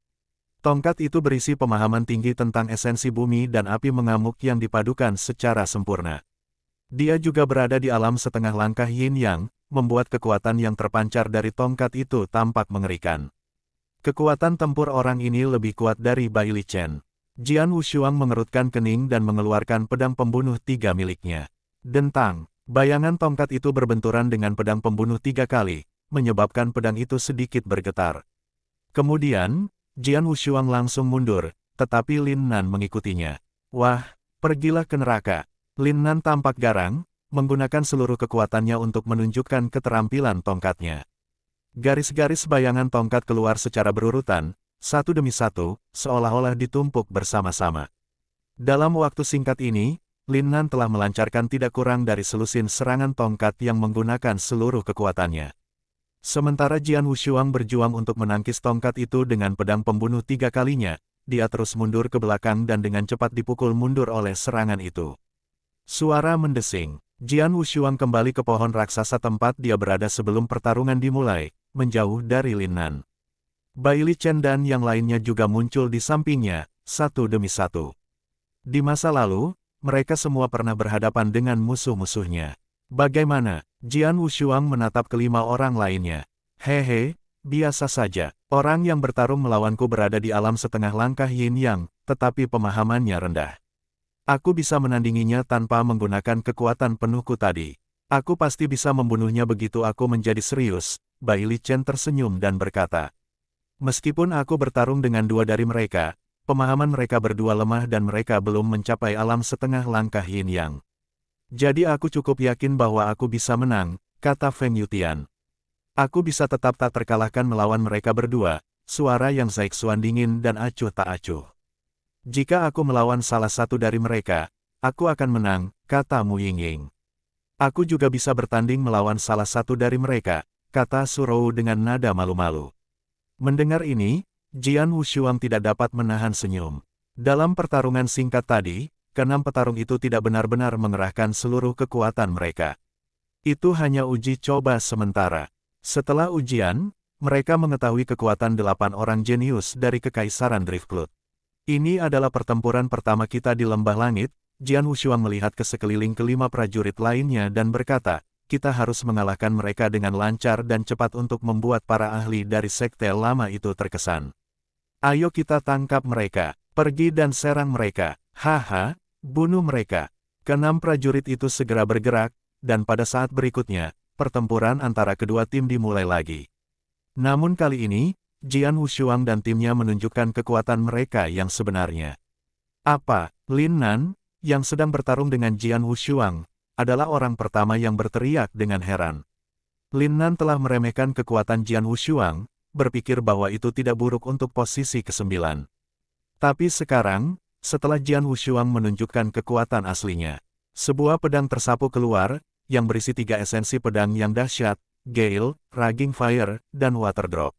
[SPEAKER 1] Tongkat itu berisi pemahaman tinggi tentang esensi bumi dan api mengamuk yang dipadukan secara sempurna. Dia juga berada di alam setengah langkah yin yang, membuat kekuatan yang terpancar dari tongkat itu tampak mengerikan. Kekuatan tempur orang ini lebih kuat dari Bai Li Chen. Jian Wushuang mengerutkan kening dan mengeluarkan pedang pembunuh 3 miliknya. Dentang, bayangan tongkat itu berbenturan dengan pedang pembunuh 3 kali, menyebabkan pedang itu sedikit bergetar. Kemudian, Jian Wushuang langsung mundur, tetapi Lin Nan mengikutinya. Wah, pergilah ke neraka. Lin Nan tampak garang, menggunakan seluruh kekuatannya untuk menunjukkan keterampilan tongkatnya. Garis-garis bayangan tongkat keluar secara berurutan, satu demi satu, seolah-olah ditumpuk bersama-sama. Dalam waktu singkat ini, Lin Nan telah melancarkan tidak kurang dari selusin serangan tongkat yang menggunakan seluruh kekuatannya. Sementara Jian Wushuang berjuang untuk menangkis tongkat itu dengan pedang pembunuh 3 kalinya, dia terus mundur ke belakang dan dengan cepat dipukul mundur oleh serangan itu. Suara mendesing. Jian Wushuang kembali ke pohon raksasa tempat dia berada sebelum pertarungan dimulai, menjauh dari Lin Nan. Bai Li Chen dan yang lainnya juga muncul di sampingnya, satu demi satu. Di masa lalu, mereka semua pernah berhadapan dengan musuh-musuhnya. Bagaimana? Jian Wushuang menatap kelima orang lainnya. Hehe, biasa saja. Orang yang bertarung melawanku berada di alam setengah langkah yin yang, tetapi pemahamannya rendah. Aku bisa menandinginya tanpa menggunakan kekuatan penuhku tadi. Aku pasti bisa membunuhnya begitu aku menjadi serius. Bai Li Chen tersenyum dan berkata. Meskipun aku bertarung dengan 2 dari mereka, pemahaman mereka berdua lemah dan mereka belum mencapai alam setengah langkah yin yang. Jadi aku cukup yakin bahwa aku bisa menang, kata Feng Yutian. Aku bisa tetap tak terkalahkan melawan mereka berdua, suara yang Zaixuan dingin dan acuh tak acuh. Jika aku melawan salah satu dari mereka, aku akan menang, kata Mu Yingying. Aku juga bisa bertanding melawan salah satu dari mereka, kata Surou dengan nada malu-malu. Mendengar ini, Jian Wushuang tidak dapat menahan senyum. Dalam pertarungan singkat tadi, keenam petarung itu tidak benar-benar mengerahkan seluruh kekuatan mereka. Itu hanya uji coba sementara. Setelah ujian, mereka mengetahui kekuatan 8 orang jenius dari Kekaisaran Driftwood. Ini adalah pertempuran pertama kita di Lembah Langit. Jian Wushuang melihat ke sekeliling kelima prajurit lainnya dan berkata, kita harus mengalahkan mereka dengan lancar dan cepat untuk membuat para ahli dari sekte lama itu terkesan. Ayo kita tangkap mereka, pergi dan serang mereka, haha. Bunuh mereka. Keenam prajurit itu segera bergerak, dan pada saat berikutnya, pertempuran antara kedua tim dimulai lagi. Namun kali ini, Jian Wushuang dan timnya menunjukkan kekuatan mereka yang sebenarnya. Apa? Lin Nan, yang sedang bertarung dengan Jian Wushuang, adalah orang pertama yang berteriak dengan heran. Lin Nan telah meremehkan kekuatan Jian Wushuang, berpikir bahwa itu tidak buruk untuk posisi ke-9. Tapi sekarang, setelah Jian Wushuang menunjukkan kekuatan aslinya, sebuah pedang tersapu keluar, yang berisi 3 esensi pedang yang dahsyat, Gale, Raging Fire, dan Water Drop.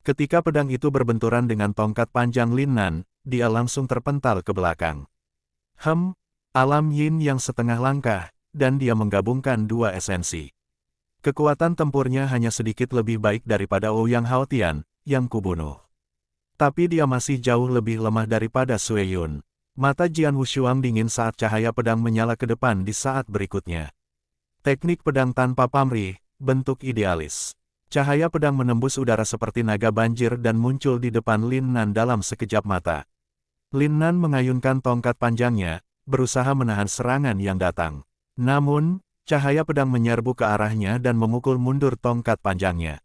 [SPEAKER 1] Ketika pedang itu berbenturan dengan tongkat panjang Lin Nan, dia langsung terpental ke belakang. Alam yin yang setengah langkah, dan dia menggabungkan 2 esensi. Kekuatan tempurnya hanya sedikit lebih baik daripada Ouyang Haotian, yang kubunuh. Tapi dia masih jauh lebih lemah daripada Sui Yun. Mata Jian Wushuang dingin saat cahaya pedang menyala ke depan di saat berikutnya. Teknik pedang tanpa pamrih, bentuk idealis. Cahaya pedang menembus udara seperti naga banjir dan muncul di depan Lin Nan dalam sekejap mata. Lin Nan mengayunkan tongkat panjangnya, berusaha menahan serangan yang datang. Namun, cahaya pedang menyerbu ke arahnya dan memukul mundur tongkat panjangnya.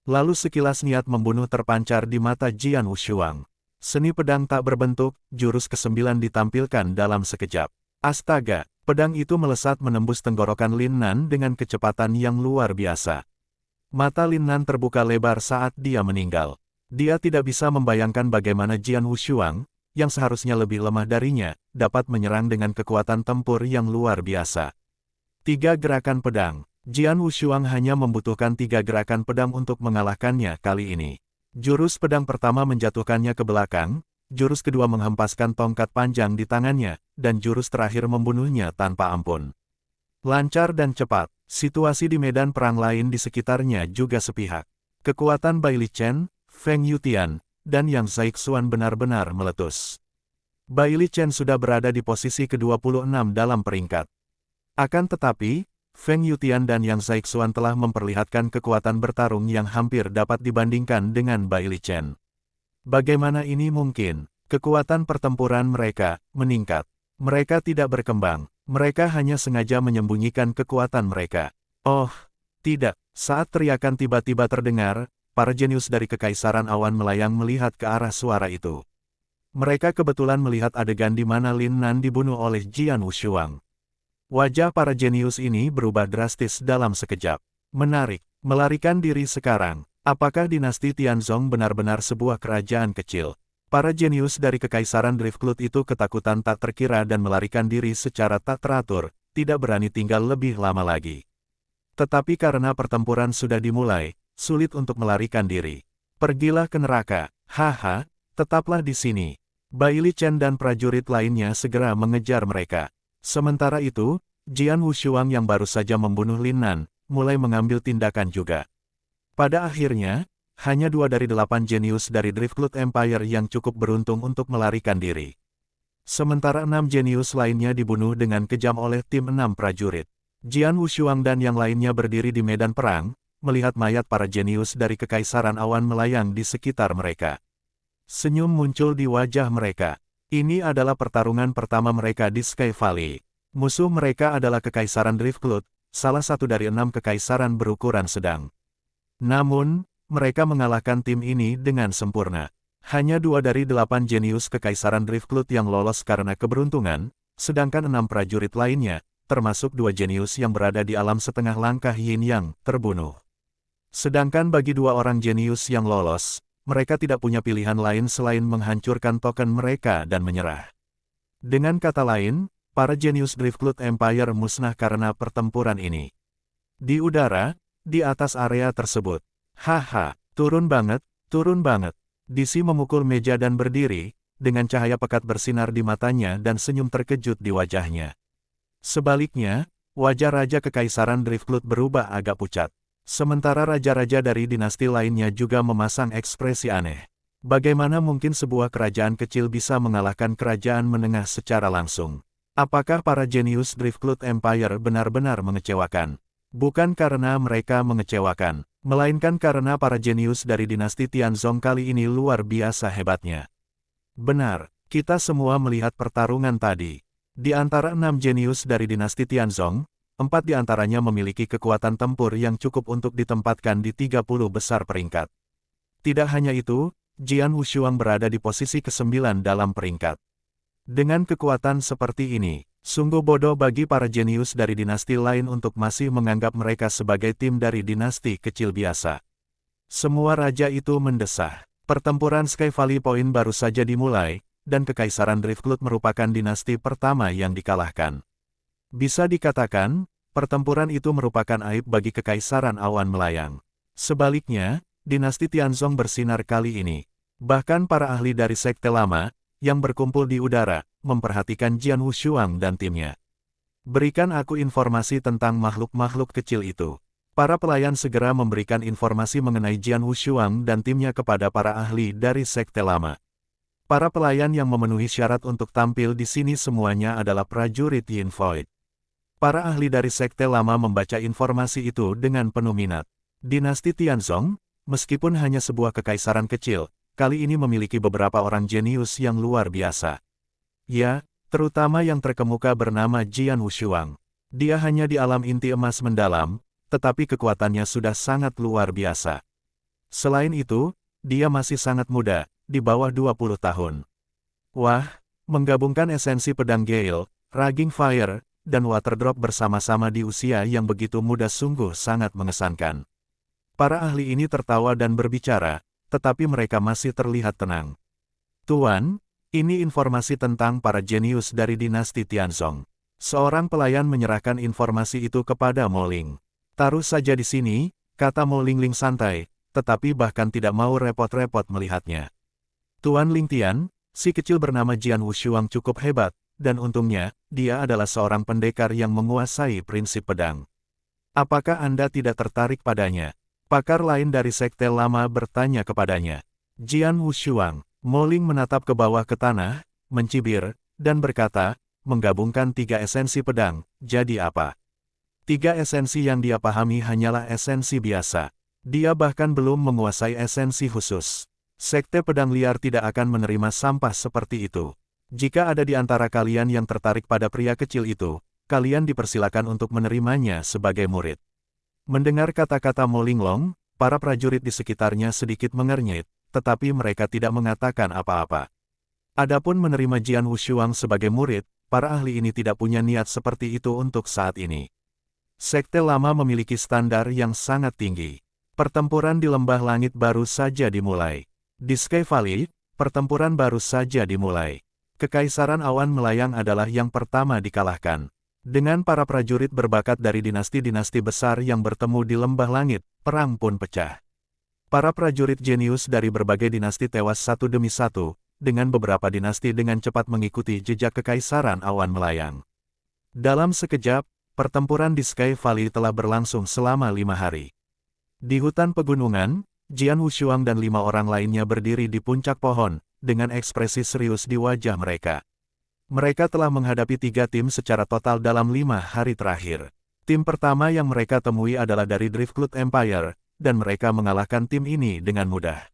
[SPEAKER 1] Lalu sekilas niat membunuh terpancar di mata Jian Wushuang. Seni pedang tak berbentuk, jurus ke-9 ditampilkan dalam sekejap. Astaga, pedang itu melesat menembus tenggorokan Lin Nan dengan kecepatan yang luar biasa. Mata Lin Nan terbuka lebar saat dia meninggal. Dia tidak bisa membayangkan bagaimana Jian Wushuang, yang seharusnya lebih lemah darinya, dapat menyerang dengan kekuatan tempur yang luar biasa. 3 gerakan pedang. Jian Wushuang hanya membutuhkan 3 gerakan pedang untuk mengalahkannya kali ini. Jurus pedang pertama menjatuhkannya ke belakang, jurus kedua menghempaskan tongkat panjang di tangannya, dan jurus terakhir membunuhnya tanpa ampun. Lancar dan cepat, situasi di medan perang lain di sekitarnya juga sepihak. Kekuatan Bai Li Chen, Feng Yutian, dan Yang Zaixuan benar-benar meletus. Bailey Chen sudah berada di posisi ke-26 dalam peringkat. Akan tetapi, Feng Yutian dan Yang Zaixuan telah memperlihatkan kekuatan bertarung yang hampir dapat dibandingkan dengan Bailey Chen. Bagaimana ini mungkin? Kekuatan pertempuran mereka meningkat. Mereka tidak berkembang. Mereka hanya sengaja menyembunyikan kekuatan mereka. Oh, tidak. Saat teriakan tiba-tiba terdengar, para jenius dari Kekaisaran Awan Melayang melihat ke arah suara itu. Mereka kebetulan melihat adegan di mana Lin Nan dibunuh oleh Jian Wushuang. Wajah para jenius ini berubah drastis dalam sekejap. Menarik, melarikan diri sekarang. Apakah dinasti Tianzong benar-benar sebuah kerajaan kecil? Para jenius dari Kekaisaran Driftcloud itu ketakutan tak terkira dan melarikan diri secara tak teratur, tidak berani tinggal lebih lama lagi. Tetapi karena pertempuran sudah dimulai, sulit untuk melarikan diri. Pergilah ke neraka, haha, tetaplah di sini. Bailey Chen dan prajurit lainnya segera mengejar mereka. Sementara itu, Jian Wushuang yang baru saja membunuh Lin Nan, mulai mengambil tindakan juga. Pada akhirnya, hanya 2 dari 8 jenius dari Driftcloud Empire yang cukup beruntung untuk melarikan diri. Sementara 6 jenius lainnya dibunuh dengan kejam oleh tim 6 prajurit. Jian Wushuang dan yang lainnya berdiri di medan perang, melihat mayat para jenius dari Kekaisaran Awan Melayang di sekitar mereka. Senyum muncul di wajah mereka. Ini adalah pertarungan pertama mereka di Sky Valley. Musuh mereka adalah Kekaisaran Driftcloud, salah satu dari 6 kekaisaran berukuran sedang. Namun, mereka mengalahkan tim ini dengan sempurna. Hanya 2 dari 8 jenius Kekaisaran Driftcloud yang lolos karena keberuntungan, sedangkan 6 prajurit lainnya, termasuk 2 jenius yang berada di alam setengah langkah Yin Yang, terbunuh. Sedangkan bagi 2 orang jenius yang lolos, mereka tidak punya pilihan lain selain menghancurkan token mereka dan menyerah. Dengan kata lain, para jenius Driftcloud Empire musnah karena pertempuran ini. Di udara, di atas area tersebut. Haha, turun banget, turun banget. DC memukul meja dan berdiri, dengan cahaya pekat bersinar di matanya dan senyum terkejut di wajahnya. Sebaliknya, wajah Raja Kekaisaran Driftcloud berubah agak pucat. Sementara raja-raja dari dinasti lainnya juga memasang ekspresi aneh. Bagaimana mungkin sebuah kerajaan kecil bisa mengalahkan kerajaan menengah secara langsung? Apakah para jenius Driftcloud Empire benar-benar mengecewakan? Bukan karena mereka mengecewakan, melainkan karena para jenius dari dinasti Tianzong kali ini luar biasa hebatnya. Benar, kita semua melihat pertarungan tadi. Di antara 6 jenius dari dinasti Tianzong, 4 di antaranya memiliki kekuatan tempur yang cukup untuk ditempatkan di 30 besar peringkat. Tidak hanya itu, Jian Wushuang berada di posisi ke-9 dalam peringkat. Dengan kekuatan seperti ini, sungguh bodoh bagi para jenius dari dinasti lain untuk masih menganggap mereka sebagai tim dari dinasti kecil biasa. Semua raja itu mendesah. Pertempuran Sky Valley Point baru saja dimulai, dan Kekaisaran Driftcloud merupakan dinasti pertama yang dikalahkan. Bisa dikatakan, pertempuran itu merupakan aib bagi Kekaisaran Awan Melayang. Sebaliknya, dinasti Tianzong bersinar kali ini. Bahkan para ahli dari Sekte Lama, yang berkumpul di udara, memperhatikan Jian Wushuang dan timnya. Berikan aku informasi tentang makhluk-makhluk kecil itu. Para pelayan segera memberikan informasi mengenai Jian Wushuang dan timnya kepada para ahli dari Sekte Lama. Para pelayan yang memenuhi syarat untuk tampil di sini semuanya adalah prajurit Yin Void. Para ahli dari Sekte Lama membaca informasi itu dengan penuh minat. Dinasti Tianzong, meskipun hanya sebuah kekaisaran kecil, kali ini memiliki beberapa orang jenius yang luar biasa. Ya, terutama yang terkemuka bernama Jian Wushuang. Dia hanya di alam inti emas mendalam, tetapi kekuatannya sudah sangat luar biasa. Selain itu, dia masih sangat muda, di bawah 20 tahun. Wah, menggabungkan esensi pedang Gale, Raging Fire, dan Water Drop bersama-sama di usia yang begitu muda sungguh sangat mengesankan. Para ahli ini tertawa dan berbicara, tetapi mereka masih terlihat tenang. Tuan, ini informasi tentang para jenius dari dinasti Tianzong. Seorang pelayan menyerahkan informasi itu kepada Mo Ling. Taruh saja di sini, kata Mo Ling santai, tetapi bahkan tidak mau repot-repot melihatnya. Tuan Ling Tian, si kecil bernama Jian Wushuang cukup hebat, dan untungnya, dia adalah seorang pendekar yang menguasai prinsip pedang. Apakah Anda tidak tertarik padanya? Pakar lain dari Sekte Lama bertanya kepadanya. Jian Wushuang, Moling menatap ke bawah ke tanah, mencibir, dan berkata, menggabungkan 3 esensi pedang, jadi apa? 3 esensi yang dia pahami hanyalah esensi biasa. Dia bahkan belum menguasai esensi khusus. Sekte pedang liar tidak akan menerima sampah seperti itu. Jika ada di antara kalian yang tertarik pada pria kecil itu, kalian dipersilakan untuk menerimanya sebagai murid. Mendengar kata-kata Mo Linglong, para prajurit di sekitarnya sedikit mengernyit, tetapi mereka tidak mengatakan apa-apa. Adapun menerima Jian Wushuang sebagai murid, para ahli ini tidak punya niat seperti itu untuk saat ini. Sekte lama memiliki standar yang sangat tinggi. Pertempuran di Lembah Langit baru saja dimulai. Di Sky Valley, pertempuran baru saja dimulai. Kekaisaran Awan Melayang adalah yang pertama dikalahkan. Dengan para prajurit berbakat dari dinasti-dinasti besar yang bertemu di Lembah Langit, perang pun pecah. Para prajurit jenius dari berbagai dinasti tewas satu demi satu, dengan beberapa dinasti dengan cepat mengikuti jejak Kekaisaran Awan Melayang. Dalam sekejap, pertempuran di Sky Valley telah berlangsung selama 5 hari. Di hutan pegunungan, Jian Wushuang dan 5 orang lainnya berdiri di puncak pohon, dengan ekspresi serius di wajah mereka. Mereka telah menghadapi 3 tim secara total dalam 5 hari terakhir. Tim pertama yang mereka temui adalah dari Driftwood Empire, dan mereka mengalahkan tim ini dengan mudah.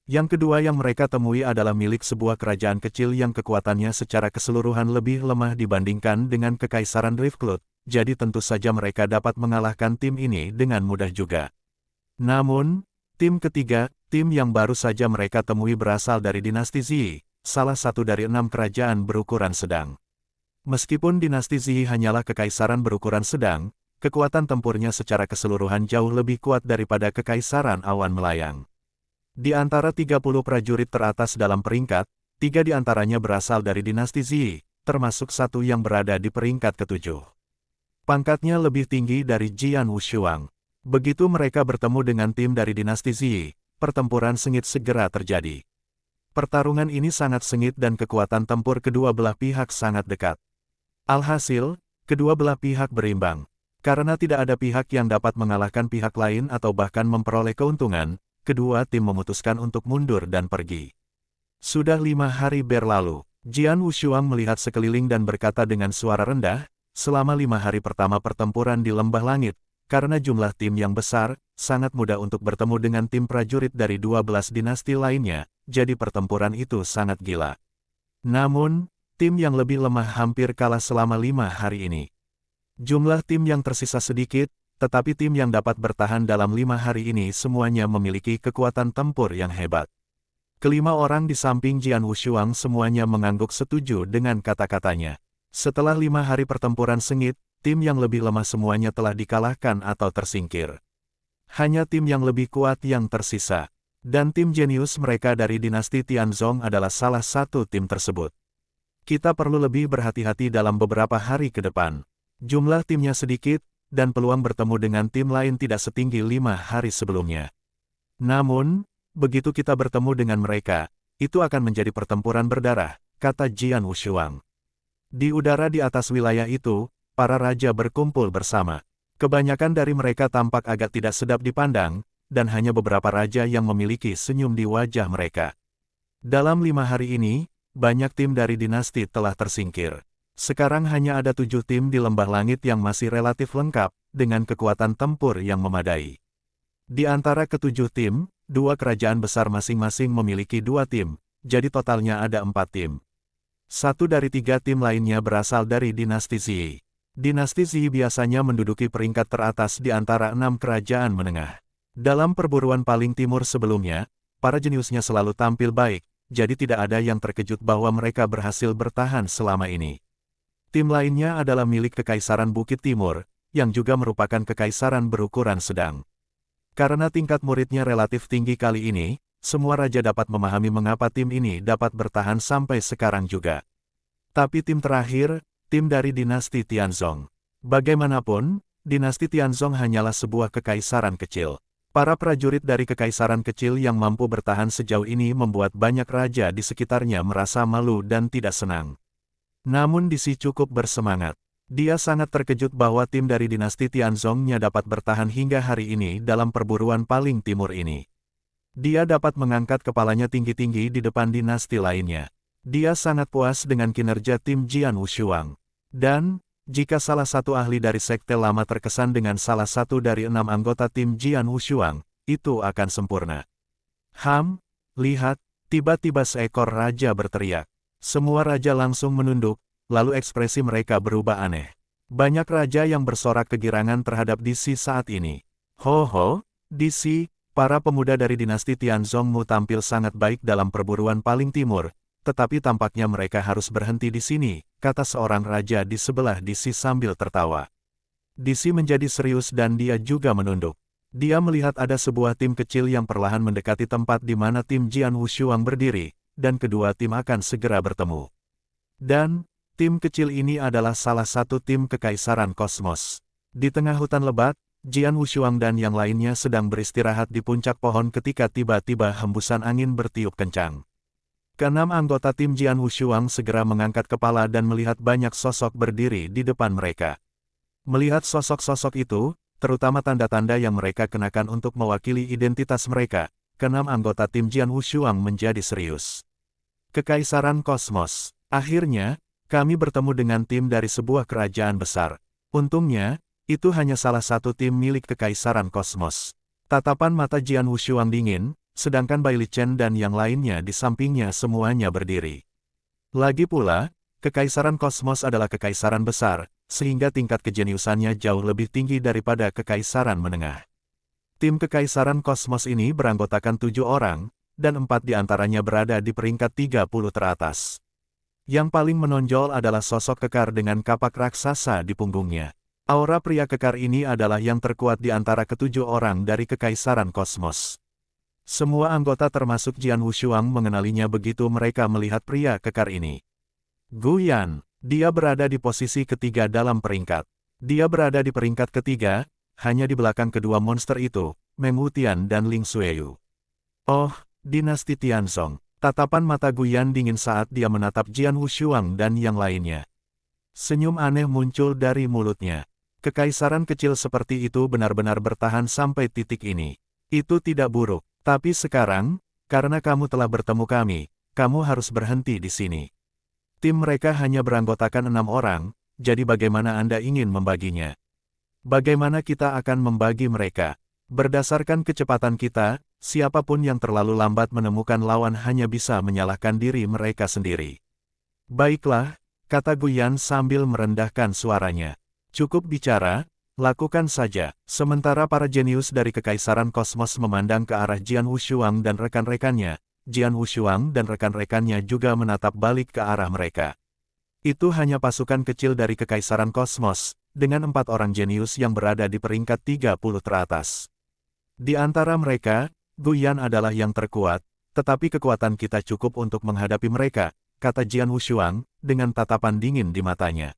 [SPEAKER 1] Yang kedua yang mereka temui adalah milik sebuah kerajaan kecil yang kekuatannya secara keseluruhan lebih lemah dibandingkan dengan Kekaisaran Driftwood, jadi tentu saja mereka dapat mengalahkan tim ini dengan mudah juga. Namun, tim ketiga, tim yang baru saja mereka temui berasal dari dinasti Zi, salah satu dari 6 kerajaan berukuran sedang. Meskipun dinasti Zi hanyalah kekaisaran berukuran sedang, kekuatan tempurnya secara keseluruhan jauh lebih kuat daripada Kekaisaran Awan Melayang. Di antara 30 prajurit teratas dalam peringkat, 3 di antaranya berasal dari dinasti Zi, termasuk 1 yang berada di peringkat ke-7. Pangkatnya lebih tinggi dari Jian Wushuang. Begitu mereka bertemu dengan tim dari dinasti Zi, pertempuran sengit segera terjadi. Pertarungan ini sangat sengit dan kekuatan tempur kedua belah pihak sangat dekat. Alhasil, kedua belah pihak berimbang. Karena tidak ada pihak yang dapat mengalahkan pihak lain atau bahkan memperoleh keuntungan, kedua tim memutuskan untuk mundur dan pergi. Sudah 5 hari berlalu, Jian Wushuang melihat sekeliling dan berkata dengan suara rendah, selama 5 hari pertama pertempuran di Lembah Langit, karena jumlah tim yang besar, sangat mudah untuk bertemu dengan tim prajurit dari 12 dinasti lainnya, jadi pertempuran itu sangat gila. Namun, tim yang lebih lemah hampir kalah selama 5 hari ini. Jumlah tim yang tersisa sedikit, tetapi tim yang dapat bertahan dalam 5 hari ini semuanya memiliki kekuatan tempur yang hebat. Kelima orang di samping Jian Wushuang semuanya mengangguk setuju dengan kata-katanya. Setelah 5 hari pertempuran sengit, tim yang lebih lemah semuanya telah dikalahkan atau tersingkir. Hanya tim yang lebih kuat yang tersisa. Dan tim jenius mereka dari dinasti Tianzong adalah salah satu tim tersebut. Kita perlu lebih berhati-hati dalam beberapa hari ke depan. Jumlah timnya sedikit, dan peluang bertemu dengan tim lain tidak setinggi 5 hari sebelumnya. Namun, begitu kita bertemu dengan mereka, itu akan menjadi pertempuran berdarah, kata Jian Wushuang. Di udara di atas wilayah itu, para raja berkumpul bersama. Kebanyakan dari mereka tampak agak tidak sedap dipandang, dan hanya beberapa raja yang memiliki senyum di wajah mereka. Dalam 5 hari ini, banyak tim dari dinasti telah tersingkir. Sekarang hanya ada 7 tim di Lembah Langit yang masih relatif lengkap, dengan kekuatan tempur yang memadai. Di antara ke-7 tim, 2 kerajaan besar masing-masing memiliki 2 tim, jadi totalnya ada 4 tim. 1 dari 3 tim lainnya berasal dari dinasti Zi. Dinasti Zi biasanya menduduki peringkat teratas di antara 6 kerajaan menengah. Dalam perburuan paling timur sebelumnya, para jeniusnya selalu tampil baik, jadi tidak ada yang terkejut bahwa mereka berhasil bertahan selama ini. Tim lainnya adalah milik Kekaisaran Bukit Timur, yang juga merupakan kekaisaran berukuran sedang. Karena tingkat muridnya relatif tinggi kali ini, semua raja dapat memahami mengapa tim ini dapat bertahan sampai sekarang juga. Tapi tim terakhir, tim dari dinasti Tianzong. Bagaimanapun, dinasti Tianzong hanyalah sebuah kekaisaran kecil. Para prajurit dari kekaisaran kecil yang mampu bertahan sejauh ini membuat banyak raja di sekitarnya merasa malu dan tidak senang. Namun Disi cukup bersemangat. Dia sangat terkejut bahwa tim dari dinasti Tianzongnya dapat bertahan hingga hari ini dalam perburuan paling timur ini. Dia dapat mengangkat kepalanya tinggi-tinggi di depan dinasti lainnya. Dia sangat puas dengan kinerja tim Jian Wushuang. Dan, jika salah satu ahli dari sekte lama terkesan dengan salah satu dari 6 anggota tim Jian Wushuang, itu akan sempurna. Lihat, tiba-tiba seekor raja berteriak. Semua raja langsung menunduk, lalu ekspresi mereka berubah aneh. Banyak raja yang bersorak kegirangan terhadap DC saat ini. Ho, DC, para pemuda dari dinasti Tianzongmu tampil sangat baik dalam perburuan paling timur, tetapi tampaknya mereka harus berhenti di sini, kata seorang raja di sebelah DC sambil tertawa. DC menjadi serius dan dia juga menunduk. Dia melihat ada sebuah tim kecil yang perlahan mendekati tempat di mana tim Jian Wushuang berdiri, dan kedua tim akan segera bertemu. Dan, tim kecil ini adalah salah satu tim Kekaisaran Kosmos. Di tengah hutan lebat, Jian Wushuang dan yang lainnya sedang beristirahat di puncak pohon ketika tiba-tiba hembusan angin bertiup kencang. Keenam anggota tim Jian Wushuang segera mengangkat kepala dan melihat banyak sosok berdiri di depan mereka. Melihat sosok-sosok itu, terutama tanda-tanda yang mereka kenakan untuk mewakili identitas mereka, keenam anggota tim Jian Wushuang menjadi serius. Kekaisaran Kosmos. Akhirnya, kami bertemu dengan tim dari sebuah kerajaan besar. Untungnya, itu hanya salah satu tim milik Kekaisaran Kosmos. Tatapan mata Jian Wushuang dingin, sedangkan Bai Lichen dan yang lainnya di sampingnya semuanya berdiri. Lagi pula, Kekaisaran Kosmos adalah kekaisaran besar, sehingga tingkat kejeniusannya jauh lebih tinggi daripada kekaisaran menengah. Tim Kekaisaran Kosmos ini beranggotakan 7 orang, dan 4 di antaranya berada di peringkat 30 teratas. Yang paling menonjol adalah sosok kekar dengan kapak raksasa di punggungnya. Aura pria kekar ini adalah yang terkuat di antara ke-7 orang dari Kekaisaran Kosmos. Semua anggota termasuk Jian Wushuang mengenalinya begitu mereka melihat pria kekar ini. Guyan, dia berada di posisi ketiga dalam peringkat. Dia berada di peringkat ketiga, hanya di belakang kedua monster itu, Meng Wutian dan Ling Xueyu. Oh, dinasti Tianzong. Tatapan mata Guyan dingin saat dia menatap Jian Wushuang dan yang lainnya. Senyum aneh muncul dari mulutnya. Kekaisaran kecil seperti itu benar-benar bertahan sampai titik ini. Itu tidak buruk, tapi sekarang, karena kamu telah bertemu kami, kamu harus berhenti di sini. Tim mereka hanya beranggotakan 6 orang, jadi bagaimana Anda ingin membaginya? Bagaimana kita akan membagi mereka? Berdasarkan kecepatan kita, siapapun yang terlalu lambat menemukan lawan hanya bisa menyalahkan diri mereka sendiri. Baiklah, kata Guyan sambil merendahkan suaranya. Cukup bicara, lakukan saja. Sementara para jenius dari Kekaisaran Kosmos memandang ke arah Jian Wushuang dan rekan-rekannya, Jian Wushuang dan rekan-rekannya juga menatap balik ke arah mereka. Itu hanya pasukan kecil dari Kekaisaran Kosmos, dengan 4 orang jenius yang berada di peringkat 30 teratas. Di antara mereka, Guyan adalah yang terkuat, tetapi kekuatan kita cukup untuk menghadapi mereka, kata Jian Wushuang, dengan tatapan dingin di matanya.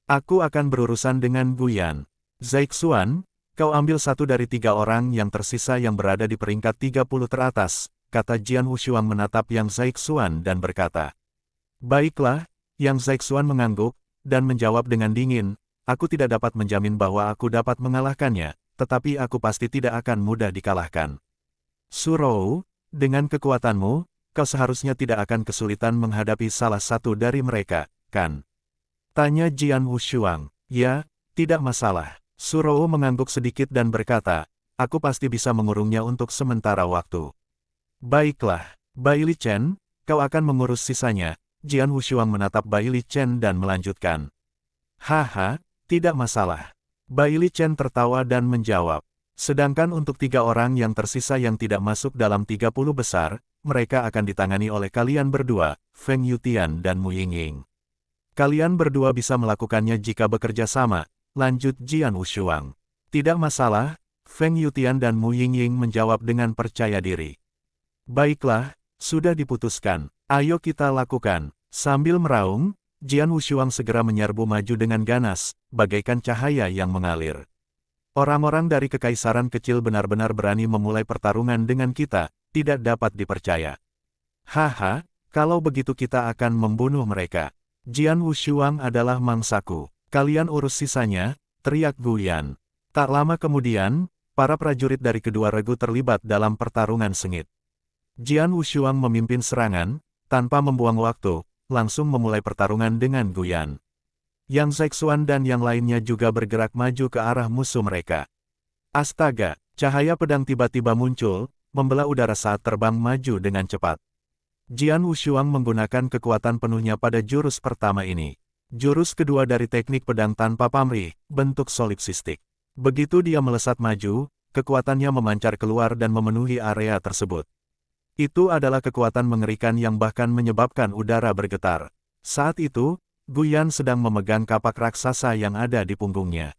[SPEAKER 1] Aku akan berurusan dengan Guyan. Zaixuan, kau ambil satu dari 3 orang yang tersisa yang berada di peringkat 30 teratas, kata Jian Wushuang menatap Yang Zaixuan dan berkata. Baiklah, Yang Zaixuan mengangguk, dan menjawab dengan dingin, aku tidak dapat menjamin bahwa aku dapat mengalahkannya, tetapi aku pasti tidak akan mudah dikalahkan. Surou, dengan kekuatanmu, kau seharusnya tidak akan kesulitan menghadapi salah satu dari mereka, kan? Tanya Jian Wushuang. Ya, tidak masalah. Surou mengangguk sedikit dan berkata, aku pasti bisa mengurungnya untuk sementara waktu. Baiklah, Bai Lichen, kau akan mengurus sisanya. Jian Wushuang menatap Bai Lichen dan melanjutkan. Haha, tidak masalah. Bai Lichen tertawa dan menjawab. Sedangkan untuk 3 orang yang tersisa yang tidak masuk dalam 30 besar, mereka akan ditangani oleh kalian berdua, Feng Yutian dan Mu Yingying. Kalian berdua bisa melakukannya jika bekerja sama, lanjut Jian Wushuang. Tidak masalah, Feng Yutian dan Mu Yingying menjawab dengan percaya diri. Baiklah, sudah diputuskan, ayo kita lakukan. Sambil meraung, Jian Wushuang segera menyerbu maju dengan ganas, bagaikan cahaya yang mengalir. Orang-orang dari kekaisaran kecil benar-benar berani memulai pertarungan dengan kita, tidak dapat dipercaya. Haha, kalau begitu kita akan membunuh mereka. Jian Wushuang adalah mangsaku. Kalian urus sisanya, teriak Guyan. Tak lama kemudian, para prajurit dari kedua regu terlibat dalam pertarungan sengit. Jian Wushuang memimpin serangan, tanpa membuang waktu, langsung memulai pertarungan dengan Guyan. Yang Zexuan dan yang lainnya juga bergerak maju ke arah musuh mereka. Astaga, cahaya pedang tiba-tiba muncul, membelah udara saat terbang maju dengan cepat. Jian Wushuang menggunakan kekuatan penuhnya pada jurus pertama ini. Jurus kedua dari teknik pedang tanpa pamrih, bentuk solipsistik. Begitu dia melesat maju, kekuatannya memancar keluar dan memenuhi area tersebut. Itu adalah kekuatan mengerikan yang bahkan menyebabkan udara bergetar. Saat itu, Guyan sedang memegang kapak raksasa yang ada di punggungnya.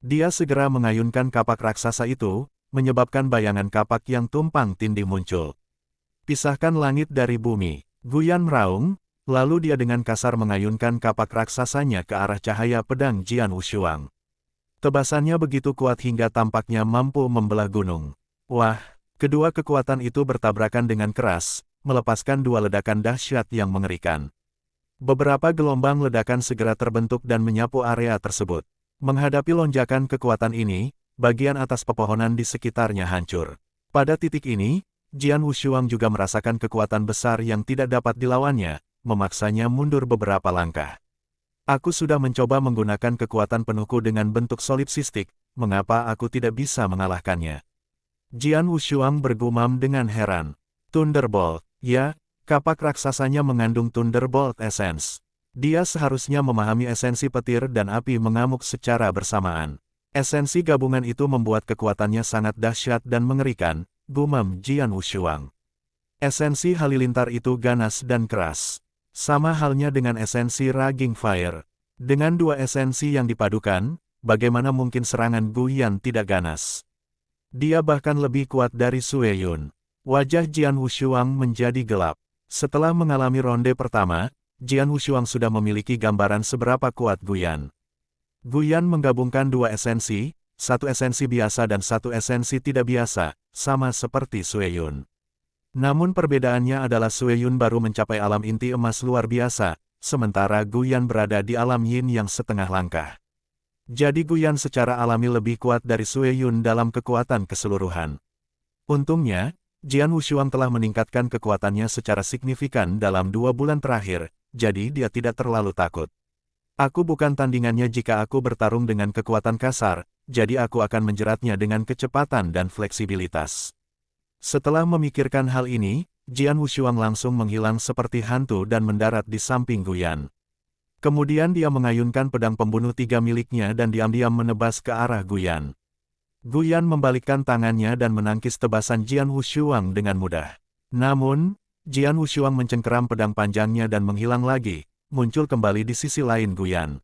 [SPEAKER 1] Dia segera mengayunkan kapak raksasa itu, menyebabkan bayangan kapak yang tumpang tindih muncul. Pisahkan langit dari bumi. Guyan meraung, lalu dia dengan kasar mengayunkan kapak raksasanya ke arah cahaya pedang Jian Wushuang. Tebasannya begitu kuat hingga tampaknya mampu membelah gunung. Wah! Kedua kekuatan itu bertabrakan dengan keras, melepaskan dua ledakan dahsyat yang mengerikan. Beberapa gelombang ledakan segera terbentuk dan menyapu area tersebut. Menghadapi lonjakan kekuatan ini, bagian atas pepohonan di sekitarnya hancur. Pada titik ini, Jian Wushuang juga merasakan kekuatan besar yang tidak dapat dilawannya, memaksanya mundur beberapa langkah. Aku sudah mencoba menggunakan kekuatan penuhku dengan bentuk solipsistik, mengapa aku tidak bisa mengalahkannya? Jian Wushuang bergumam dengan heran. Thunderbolt, ya, kapak raksasanya mengandung Thunderbolt Essence. Dia seharusnya memahami esensi petir dan api mengamuk secara bersamaan. Esensi gabungan itu membuat kekuatannya sangat dahsyat dan mengerikan, gumam Jian Wushuang. Esensi halilintar itu ganas dan keras. Sama halnya dengan esensi Raging Fire. Dengan dua esensi yang dipadukan, bagaimana mungkin serangan Guyan tidak ganas? Dia bahkan lebih kuat dari Sue Yun. Wajah Jian Wushuang menjadi gelap. Setelah mengalami ronde pertama, Jian Wushuang sudah memiliki gambaran seberapa kuat Guyan. Guyan menggabungkan dua esensi, satu esensi biasa dan satu esensi tidak biasa, sama seperti Sue Yun. Namun perbedaannya adalah Sue Yun baru mencapai alam inti emas luar biasa, sementara Guyan berada di alam yin yang setengah langkah. Jadi Guyan secara alami lebih kuat dari Sue Yun dalam kekuatan keseluruhan. Untungnya, Jian Wushuang telah meningkatkan kekuatannya secara signifikan dalam 2 bulan terakhir, jadi dia tidak terlalu takut. Aku bukan tandingannya jika aku bertarung dengan kekuatan kasar, jadi aku akan menjeratnya dengan kecepatan dan fleksibilitas. Setelah memikirkan hal ini, Jian Wushuang langsung menghilang seperti hantu dan mendarat di samping Guyan. Kemudian dia mengayunkan pedang pembunuh 3 miliknya dan diam-diam menebas ke arah Guyan. Guyan membalikkan tangannya dan menangkis tebasan Jian Wushuang dengan mudah. Namun, Jian Wushuang mencengkeram pedang panjangnya dan menghilang lagi, muncul kembali di sisi lain Guyan.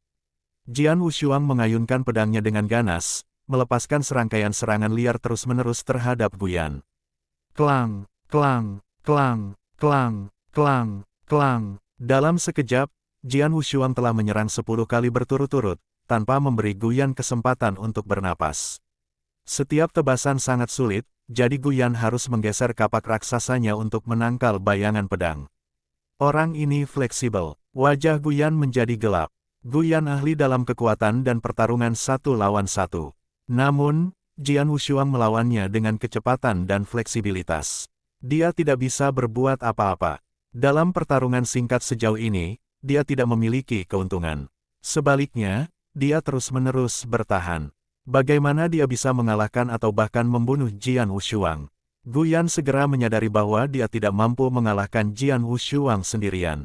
[SPEAKER 1] Jian Wushuang mengayunkan pedangnya dengan ganas, melepaskan serangkaian serangan liar terus-menerus terhadap Guyan. Klang, klang, klang, klang, klang, klang. Dalam sekejap, Jian Wushuang telah menyerang 10 kali berturut-turut, tanpa memberi Guyan kesempatan untuk bernapas. Setiap tebasan sangat sulit, jadi Guyan harus menggeser kapak raksasanya untuk menangkal bayangan pedang. Orang ini fleksibel. Wajah Guyan menjadi gelap. Guyan ahli dalam kekuatan dan pertarungan 1 lawan 1. Namun, Jian Wushuang melawannya dengan kecepatan dan fleksibilitas. Dia tidak bisa berbuat apa-apa. Dalam pertarungan singkat sejauh ini, dia tidak memiliki keuntungan. Sebaliknya, dia terus-menerus bertahan. Bagaimana dia bisa mengalahkan atau bahkan membunuh Jian Wushuang? Guyan segera menyadari bahwa dia tidak mampu mengalahkan Jian Wushuang sendirian.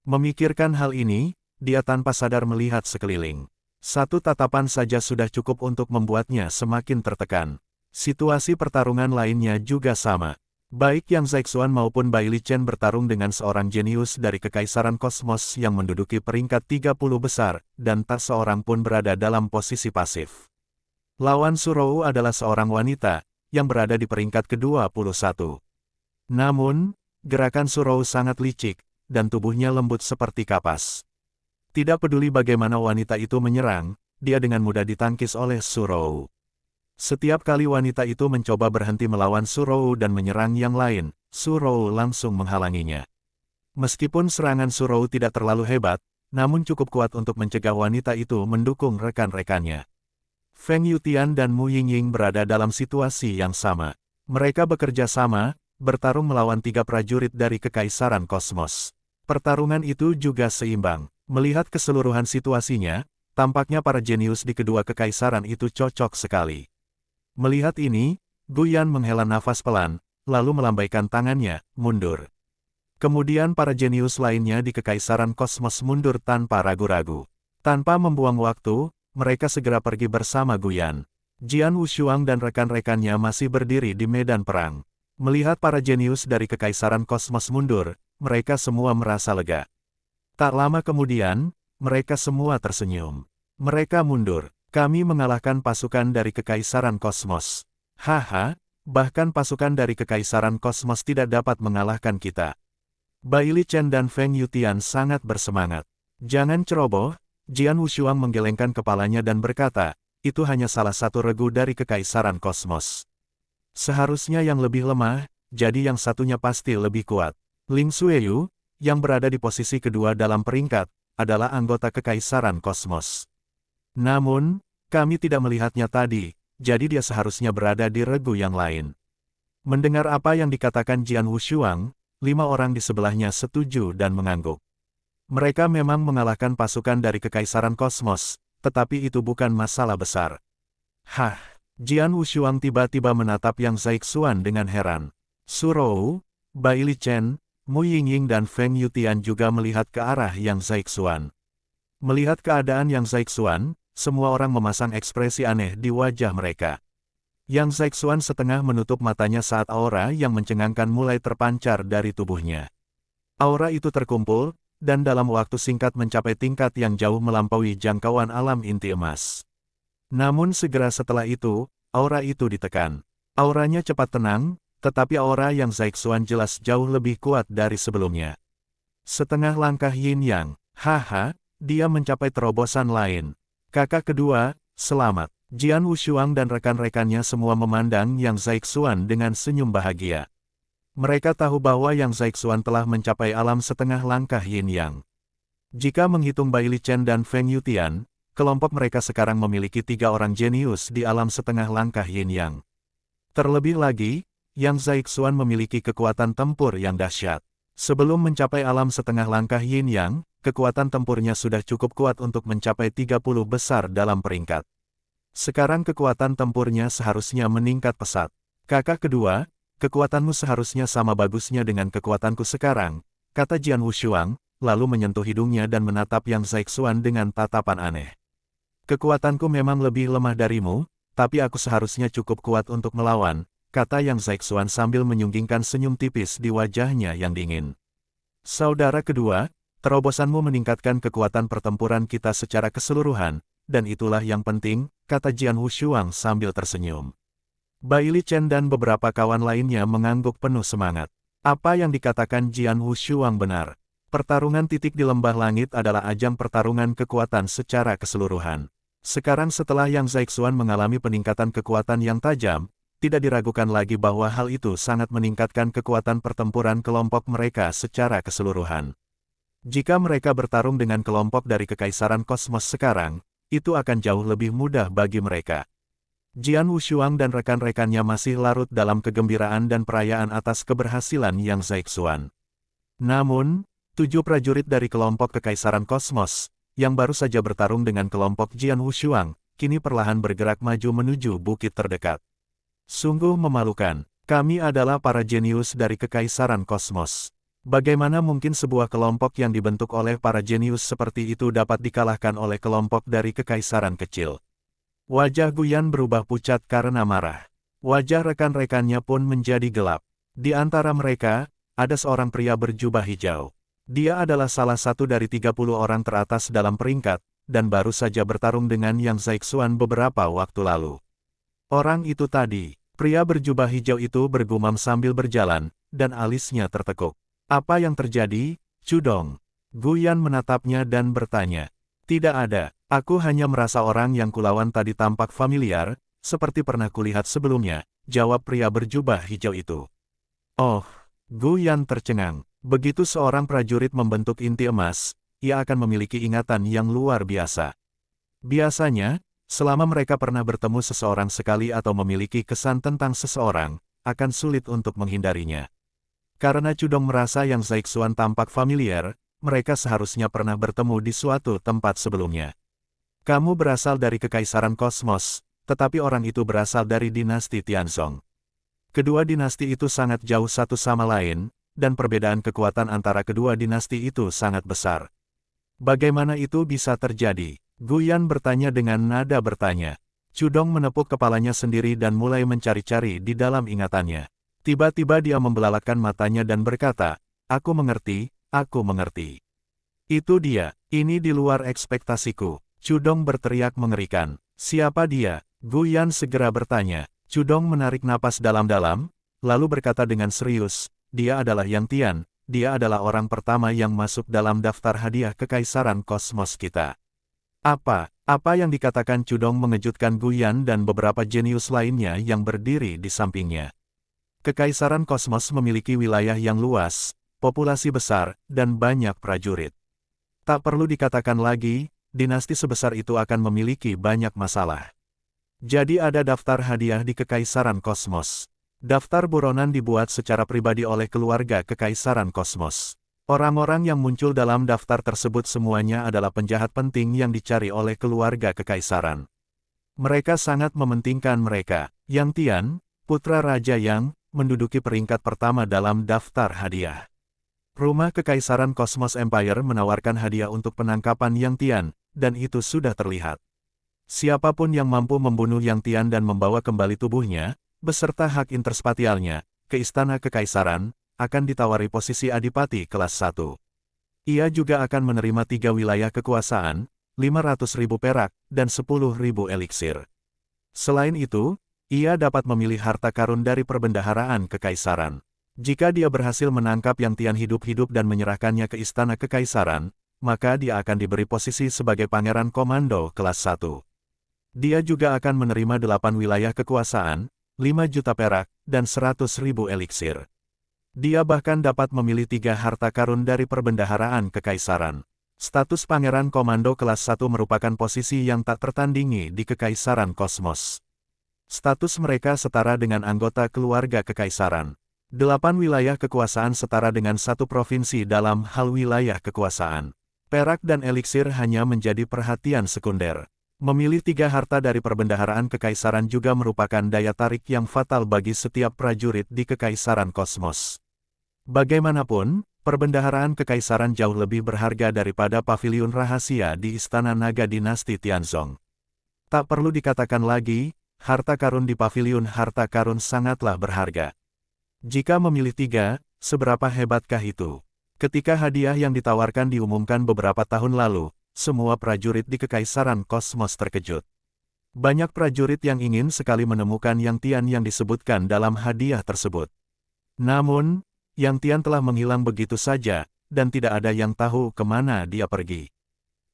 [SPEAKER 1] Memikirkan hal ini, dia tanpa sadar melihat sekeliling. Satu tatapan saja sudah cukup untuk membuatnya semakin tertekan. Situasi pertarungan lainnya juga sama. Baik Yang Zexuan maupun Bai Li Chen bertarung dengan seorang jenius dari Kekaisaran Kosmos yang menduduki peringkat 30 besar, dan tak seorang pun berada dalam posisi pasif. Lawan Surou adalah seorang wanita, yang berada di peringkat ke-21. Namun, gerakan Surou sangat licik, dan tubuhnya lembut seperti kapas. Tidak peduli bagaimana wanita itu menyerang, dia dengan mudah ditangkis oleh Surou. Setiap kali wanita itu mencoba berhenti melawan Surou dan menyerang yang lain, Surou langsung menghalanginya. Meskipun serangan Surou tidak terlalu hebat, namun cukup kuat untuk mencegah wanita itu mendukung rekan-rekannya. Feng Yutian dan Mu Yingying berada dalam situasi yang sama. Mereka bekerja sama, bertarung melawan 3 prajurit dari Kekaisaran Kosmos. Pertarungan itu juga seimbang. Melihat keseluruhan situasinya, tampaknya para jenius di kedua kekaisaran itu cocok sekali. Melihat ini, Guyan menghela nafas pelan, lalu melambaikan tangannya, mundur. Kemudian para jenius lainnya di Kekaisaran Kosmos mundur tanpa ragu-ragu. Tanpa membuang waktu, mereka segera pergi bersama Guyan. Jian Wushuang dan rekan-rekannya masih berdiri di medan perang. Melihat para jenius dari Kekaisaran Kosmos mundur, mereka semua merasa lega. Tak lama kemudian, mereka semua tersenyum. Mereka mundur. Kami mengalahkan pasukan dari Kekaisaran Kosmos. Haha, bahkan pasukan dari Kekaisaran Kosmos tidak dapat mengalahkan kita. Bai Li Chen dan Feng Yutian sangat bersemangat. Jangan ceroboh, Jian Wushuang menggelengkan kepalanya dan berkata, itu hanya salah satu regu dari Kekaisaran Kosmos. Seharusnya yang lebih lemah, jadi yang satunya pasti lebih kuat. Ling Xueyu, yang berada di posisi kedua dalam peringkat, adalah anggota Kekaisaran Kosmos. Namun, kami tidak melihatnya tadi, jadi dia seharusnya berada di regu yang lain. Mendengar apa yang dikatakan Jian Wushuang, 5 orang di sebelahnya setuju dan mengangguk. Mereka memang mengalahkan pasukan dari Kekaisaran Kosmos, tetapi itu bukan masalah besar. Hah, Jian Wushuang tiba-tiba menatap Yang Zaixuan dengan heran. Su Rou, Bai Li Chen, Mu Yingying dan Feng Yutian juga melihat ke arah Yang Zaixuan. Melihat keadaan Yang Zaixuan, semua orang memasang ekspresi aneh di wajah mereka. Yang Zaixuan setengah menutup matanya saat aura yang mencengangkan mulai terpancar dari tubuhnya. Aura itu terkumpul, dan dalam waktu singkat mencapai tingkat yang jauh melampaui jangkauan alam inti emas. Namun segera setelah itu, aura itu ditekan. Auranya cepat tenang, tetapi aura Yang Zaixuan jelas jauh lebih kuat dari sebelumnya. Setengah langkah Yin Yang, haha, dia mencapai terobosan lain. Kakak kedua, selamat. Jian Wushuang dan rekan-rekannya semua memandang Yang Zaixuan dengan senyum bahagia. Mereka tahu bahwa Yang Zaixuan telah mencapai alam setengah langkah Yin Yang. Jika menghitung Bai Li Chen dan Feng Yutian, kelompok mereka sekarang memiliki 3 orang jenius di alam setengah langkah Yin Yang. Terlebih lagi, Yang Zaixuan memiliki kekuatan tempur yang dahsyat. Sebelum mencapai alam setengah langkah Yin Yang, kekuatan tempurnya sudah cukup kuat untuk mencapai 30 besar dalam peringkat. Sekarang kekuatan tempurnya seharusnya meningkat pesat. Kakak kedua, kekuatanmu seharusnya sama bagusnya dengan kekuatanku sekarang, kata Jian Wushuang, lalu menyentuh hidungnya dan menatap Yang Zaixuan dengan tatapan aneh. Kekuatanku memang lebih lemah darimu, tapi aku seharusnya cukup kuat untuk melawan, kata Yang Zaixuan sambil menyunggingkan senyum tipis di wajahnya yang dingin. Saudara kedua, terobosanmu meningkatkan kekuatan pertempuran kita secara keseluruhan, dan itulah yang penting, kata Jian Wushuang sambil tersenyum. Bai Li Chen dan beberapa kawan lainnya mengangguk penuh semangat. Apa yang dikatakan Jian Wushuang benar. Pertarungan titik di lembah langit adalah ajang pertarungan kekuatan secara keseluruhan. Sekarang setelah Yang Zaixuan mengalami peningkatan kekuatan yang tajam, tidak diragukan lagi bahwa hal itu sangat meningkatkan kekuatan pertempuran kelompok mereka secara keseluruhan. Jika mereka bertarung dengan kelompok dari Kekaisaran Kosmos sekarang, itu akan jauh lebih mudah bagi mereka. Jian Wushuang dan rekan-rekannya masih larut dalam kegembiraan dan perayaan atas keberhasilan Yang Zaixuan. Namun, 7 prajurit dari kelompok Kekaisaran Kosmos, yang baru saja bertarung dengan kelompok Jian Wushuang, kini perlahan bergerak maju menuju bukit terdekat. Sungguh memalukan, kami adalah para jenius dari Kekaisaran Kosmos. Bagaimana mungkin sebuah kelompok yang dibentuk oleh para jenius seperti itu dapat dikalahkan oleh kelompok dari Kekaisaran kecil? Wajah Guyan berubah pucat karena marah. Wajah rekan-rekannya pun menjadi gelap. Di antara mereka, ada seorang pria berjubah hijau. Dia adalah salah satu dari 30 orang teratas dalam peringkat, dan baru saja bertarung dengan Yang Zaixuan beberapa waktu lalu. Orang itu tadi, pria berjubah hijau itu bergumam sambil berjalan, dan alisnya tertekuk. Apa yang terjadi, Cudong? Guyan menatapnya dan bertanya. Tidak ada, aku hanya merasa orang yang kulawan tadi tampak familiar, seperti pernah kulihat sebelumnya, jawab pria berjubah hijau itu. Oh, Guyan tercengang. Begitu seorang prajurit membentuk inti emas, ia akan memiliki ingatan yang luar biasa. Biasanya, Selama mereka pernah bertemu seseorang sekali atau memiliki kesan tentang seseorang, akan sulit untuk menghindarinya. Karena Chudong merasa Yang Zaixuan tampak familiar, mereka seharusnya pernah bertemu di suatu tempat sebelumnya. Kamu berasal dari Kekaisaran Kosmos, tetapi orang itu berasal dari dinasti Tianzong. Kedua dinasti itu sangat jauh satu sama lain, dan perbedaan kekuatan antara kedua dinasti itu sangat besar. Bagaimana itu bisa terjadi? Guyan bertanya dengan nada bertanya. Chudong menepuk kepalanya sendiri dan mulai mencari-cari di dalam ingatannya. Tiba-tiba dia membelalakkan matanya dan berkata, aku mengerti, aku mengerti. Itu dia, ini di luar ekspektasiku. Chudong berteriak mengerikan. Siapa dia? Guyan segera bertanya. Chudong menarik napas dalam-dalam, lalu berkata dengan serius, dia adalah Yang Tian, dia adalah orang pertama yang masuk dalam daftar hadiah Kekaisaran Kosmos kita. Apa yang dikatakan Chudong mengejutkan Guyan dan beberapa jenius lainnya yang berdiri di sampingnya. Kekaisaran Kosmos memiliki wilayah yang luas, populasi besar, dan banyak prajurit. Tak perlu dikatakan lagi, dinasti sebesar itu akan memiliki banyak masalah. Jadi ada daftar hadiah di Kekaisaran Kosmos. Daftar buronan dibuat secara pribadi oleh keluarga Kekaisaran Kosmos. Orang-orang yang muncul dalam daftar tersebut semuanya adalah penjahat penting yang dicari oleh keluarga Kekaisaran. Mereka sangat mementingkan mereka. Yang Tian, putra Raja Yang, menduduki peringkat pertama dalam daftar hadiah. Rumah Kekaisaran Kosmos Empire menawarkan hadiah untuk penangkapan Yang Tian, dan itu sudah terlihat. Siapapun yang mampu membunuh Yang Tian dan membawa kembali tubuhnya, beserta hak interspatialnya, ke Istana Kekaisaran, akan ditawari posisi Adipati kelas 1. Ia juga akan menerima 3 wilayah kekuasaan, 500.000 perak, dan 10.000 eliksir. Selain itu, ia dapat memilih harta karun dari perbendaharaan Kekaisaran. Jika dia berhasil menangkap Yang Tian hidup-hidup dan menyerahkannya ke Istana Kekaisaran, maka dia akan diberi posisi sebagai Pangeran Komando kelas 1. Dia juga akan menerima 8 wilayah kekuasaan, 5 juta perak, dan 100.000 eliksir. Dia bahkan dapat memilih 3 harta karun dari perbendaharaan Kekaisaran. Status Pangeran Komando kelas 1 merupakan posisi yang tak tertandingi di Kekaisaran Kosmos. Status mereka setara dengan anggota keluarga Kekaisaran. 8 wilayah kekuasaan setara dengan 1 provinsi dalam hal wilayah kekuasaan. Perak dan eliksir hanya menjadi perhatian sekunder. Memilih 3 harta dari perbendaharaan Kekaisaran juga merupakan daya tarik yang fatal bagi setiap prajurit di Kekaisaran Kosmos. Bagaimanapun, perbendaharaan Kekaisaran jauh lebih berharga daripada paviliun rahasia di Istana Naga Dinasti Tianzong. Tak perlu dikatakan lagi, harta karun di paviliun harta karun sangatlah berharga. Jika memilih 3, seberapa hebatkah itu? Ketika hadiah yang ditawarkan diumumkan beberapa tahun lalu, semua prajurit di Kekaisaran Kosmos terkejut. Banyak prajurit yang ingin sekali menemukan Yang Tian yang disebutkan dalam hadiah tersebut. Namun, Yang Tian telah menghilang begitu saja, dan tidak ada yang tahu kemana dia pergi.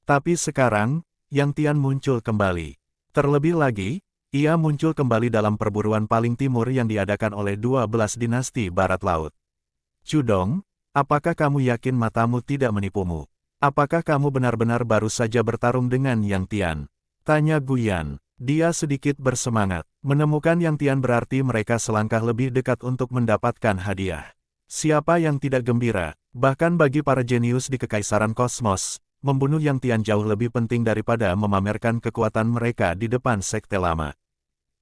[SPEAKER 1] Tapi sekarang, Yang Tian muncul kembali. Terlebih lagi, ia muncul kembali dalam perburuan paling timur yang diadakan oleh 12 dinasti Barat Laut. Chudong, apakah kamu yakin matamu tidak menipumu? Apakah kamu benar-benar baru saja bertarung dengan Yang Tian? Tanya Guyan. Dia sedikit bersemangat. Menemukan Yang Tian berarti mereka selangkah lebih dekat untuk mendapatkan hadiah. Siapa yang tidak gembira? Bahkan bagi para jenius di Kekaisaran Kosmos, membunuh Yang Tian jauh lebih penting daripada memamerkan kekuatan mereka di depan sekte lama.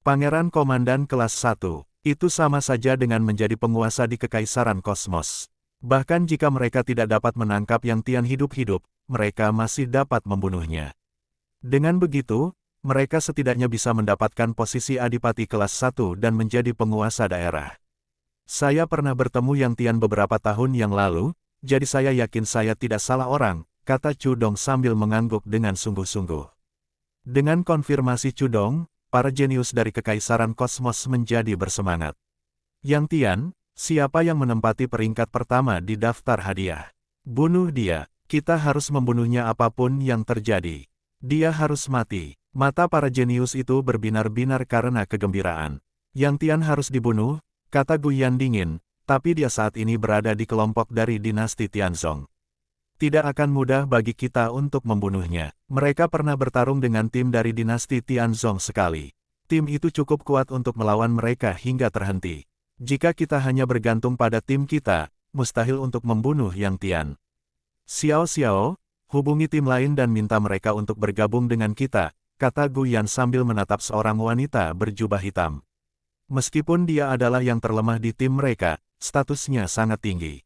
[SPEAKER 1] Pangeran Komandan kelas 1, itu sama saja dengan menjadi penguasa di Kekaisaran Kosmos. Bahkan jika mereka tidak dapat menangkap Yang Tian hidup-hidup, mereka masih dapat membunuhnya. Dengan begitu, mereka setidaknya bisa mendapatkan posisi Adipati kelas 1 dan menjadi penguasa daerah. Saya pernah bertemu Yang Tian beberapa tahun yang lalu, jadi saya yakin saya tidak salah orang, kata Chudong sambil mengangguk dengan sungguh-sungguh. Dengan konfirmasi Chudong, para jenius dari Kekaisaran Kosmos menjadi bersemangat. Yang Tian, siapa yang menempati peringkat pertama di daftar hadiah? Bunuh dia, kita harus membunuhnya apapun yang terjadi. Dia harus mati. Mata para jenius itu berbinar-binar karena kegembiraan. Yang Tian harus dibunuh, kata Guyan dingin, tapi dia saat ini berada di kelompok dari dinasti Tianzong. Tidak akan mudah bagi kita untuk membunuhnya. Mereka pernah bertarung dengan tim dari dinasti Tianzong sekali. Tim itu cukup kuat untuk melawan mereka hingga terhenti. Jika kita hanya bergantung pada tim kita, mustahil untuk membunuh Yang Tian. Xiao Xiao, hubungi tim lain dan minta mereka untuk bergabung dengan kita, kata Guyan sambil menatap seorang wanita berjubah hitam. Meskipun dia adalah yang terlemah di tim mereka, statusnya sangat tinggi.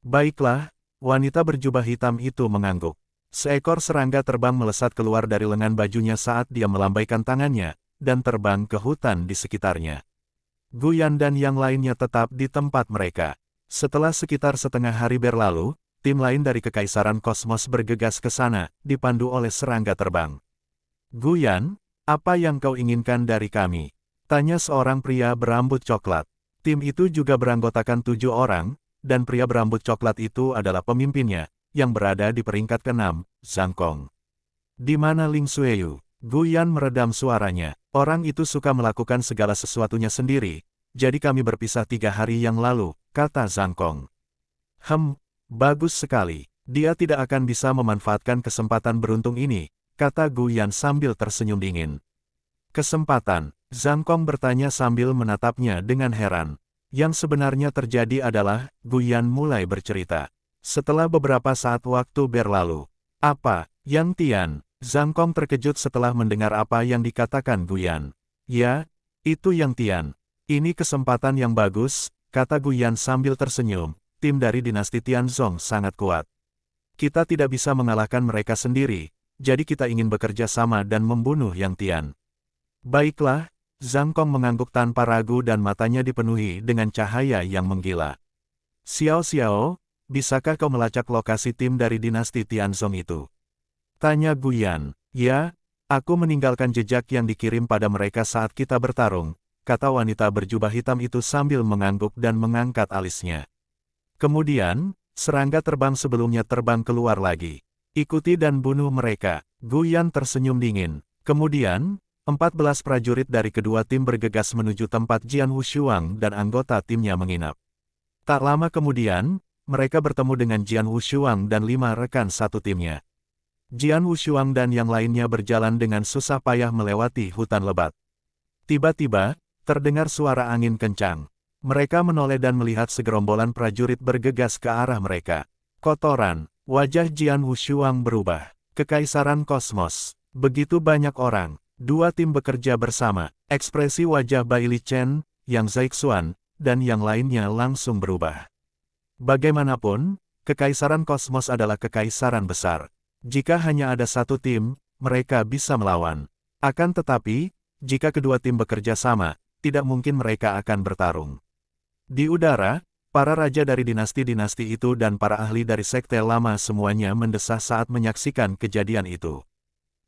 [SPEAKER 1] Baiklah, wanita berjubah hitam itu mengangguk. Seekor serangga terbang melesat keluar dari lengan bajunya saat dia melambaikan tangannya, dan terbang ke hutan di sekitarnya. Guyan dan yang lainnya tetap di tempat mereka. Setelah sekitar setengah hari berlalu, tim lain dari Kekaisaran Kosmos bergegas ke sana, dipandu oleh serangga terbang. Guyan, apa yang kau inginkan dari kami? Tanya seorang pria berambut coklat. Tim itu juga beranggotakan 7 orang, dan pria berambut coklat itu adalah pemimpinnya, yang berada di peringkat ke-6, Zhang Kong. Di mana Ling Xueyu? Guyan meredam suaranya. Orang itu suka melakukan segala sesuatunya sendiri, jadi kami berpisah 3 hari yang lalu, kata Zhang Kong. Bagus sekali. Dia tidak akan bisa memanfaatkan kesempatan beruntung ini, kata Guyan sambil tersenyum dingin. Kesempatan? Zhang Kong bertanya sambil menatapnya dengan heran. Yang sebenarnya terjadi adalah, Guyan mulai bercerita. Setelah beberapa saat waktu berlalu. Apa, Yang Tian? Zhang Kong terkejut setelah mendengar apa yang dikatakan Guyan. Ya, itu Yang Tian. Ini kesempatan yang bagus, kata Guyan sambil tersenyum. Tim dari dinasti Tianzong sangat kuat. Kita tidak bisa mengalahkan mereka sendiri, jadi kita ingin bekerja sama dan membunuh Yang Tian. Baiklah, Zhang Kong mengangguk tanpa ragu dan matanya dipenuhi dengan cahaya yang menggila. Xiao Xiao, bisakah kau melacak lokasi tim dari dinasti Tianzong itu? Tanya Guyan. Ya, aku meninggalkan jejak yang dikirim pada mereka saat kita bertarung, kata wanita berjubah hitam itu sambil mengangguk dan mengangkat alisnya. Kemudian, serangga terbang sebelumnya terbang keluar lagi. Ikuti dan bunuh mereka. Guyan tersenyum dingin. Kemudian, 14 prajurit dari kedua tim bergegas menuju tempat Jian Wushuang dan anggota timnya menginap. Tak lama kemudian, mereka bertemu dengan Jian Wushuang dan 5 rekan satu timnya. Jian Wushuang dan yang lainnya berjalan dengan susah payah melewati hutan lebat. Tiba-tiba, terdengar suara angin kencang. Mereka menoleh dan melihat segerombolan prajurit bergegas ke arah mereka. Kotoran, wajah Jian Wushuang berubah. Kekaisaran Kosmos. Begitu banyak orang. 2 tim bekerja bersama. Ekspresi wajah Bai Li Chen, Yang Zaixuan, dan yang lainnya langsung berubah. Bagaimanapun, Kekaisaran Kosmos adalah kekaisaran besar. Jika hanya ada satu tim, mereka bisa melawan. Akan tetapi, jika kedua tim bekerja sama, tidak mungkin mereka akan bertarung. Di udara, para raja dari dinasti-dinasti itu dan para ahli dari sekte lama semuanya mendesah saat menyaksikan kejadian itu.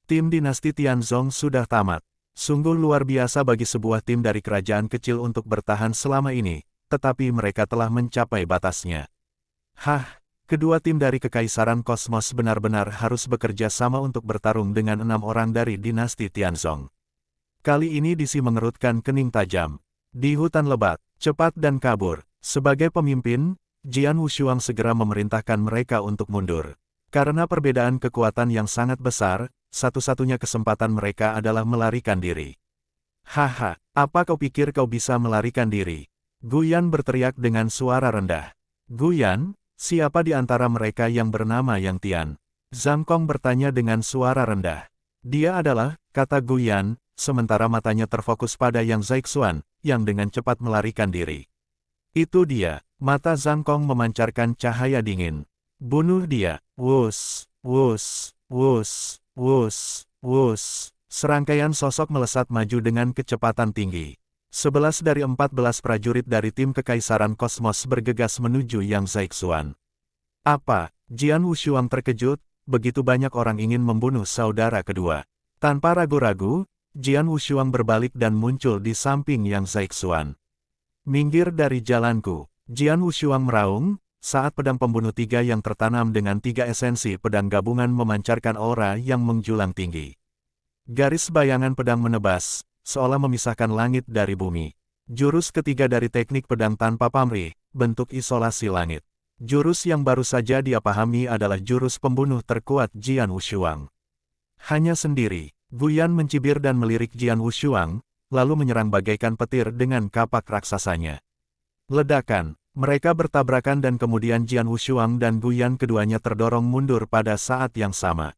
[SPEAKER 1] Tim dinasti Tianzong sudah tamat. Sungguh luar biasa bagi sebuah tim dari kerajaan kecil untuk bertahan selama ini, tetapi mereka telah mencapai batasnya. Kedua tim dari Kekaisaran Kosmos benar-benar harus bekerja sama untuk bertarung dengan 6 orang dari dinasti Tianzong. Kali ini Disi mengerutkan kening tajam. Di hutan lebat, cepat dan kabur. Sebagai pemimpin, Jian Wushuang segera memerintahkan mereka untuk mundur. Karena perbedaan kekuatan yang sangat besar, satu-satunya kesempatan mereka adalah melarikan diri. Apa kau pikir kau bisa melarikan diri? Guyan berteriak dengan suara rendah. Guyan? Siapa di antara mereka yang bernama Yang Tian? Zhang Kong bertanya dengan suara rendah. Dia adalah, kata Guyan, sementara matanya terfokus pada Yang Zaixuan, yang dengan cepat melarikan diri. Itu dia. Mata Zhang Kong memancarkan cahaya dingin. Bunuh dia. Wus, wus, wus, wus, wus. Serangkaian sosok melesat maju dengan kecepatan tinggi. 11 dari 14 prajurit dari tim Kekaisaran Kosmos bergegas menuju Yang Zaixuan. Apa? Jian Wushuang terkejut, begitu banyak orang ingin membunuh saudara kedua. Tanpa ragu-ragu, Jian Wushuang berbalik dan muncul di samping Yang Zaixuan. Minggir dari jalanku. Jian Wushuang meraung, saat pedang pembunuh 3 yang tertanam dengan 3 esensi pedang gabungan memancarkan aura yang menjulang tinggi. Garis bayangan pedang menebas, seolah memisahkan langit dari bumi. Jurus ketiga dari teknik pedang tanpa pamrih, bentuk isolasi langit. Jurus yang baru saja dia pahami adalah jurus pembunuh terkuat Jian Wushuang. Hanya sendiri, Guyan mencibir dan melirik Jian Wushuang, lalu menyerang bagaikan petir dengan kapak raksasanya. Ledakan, mereka bertabrakan dan kemudian Jian Wushuang dan Guyan keduanya terdorong mundur pada saat yang sama.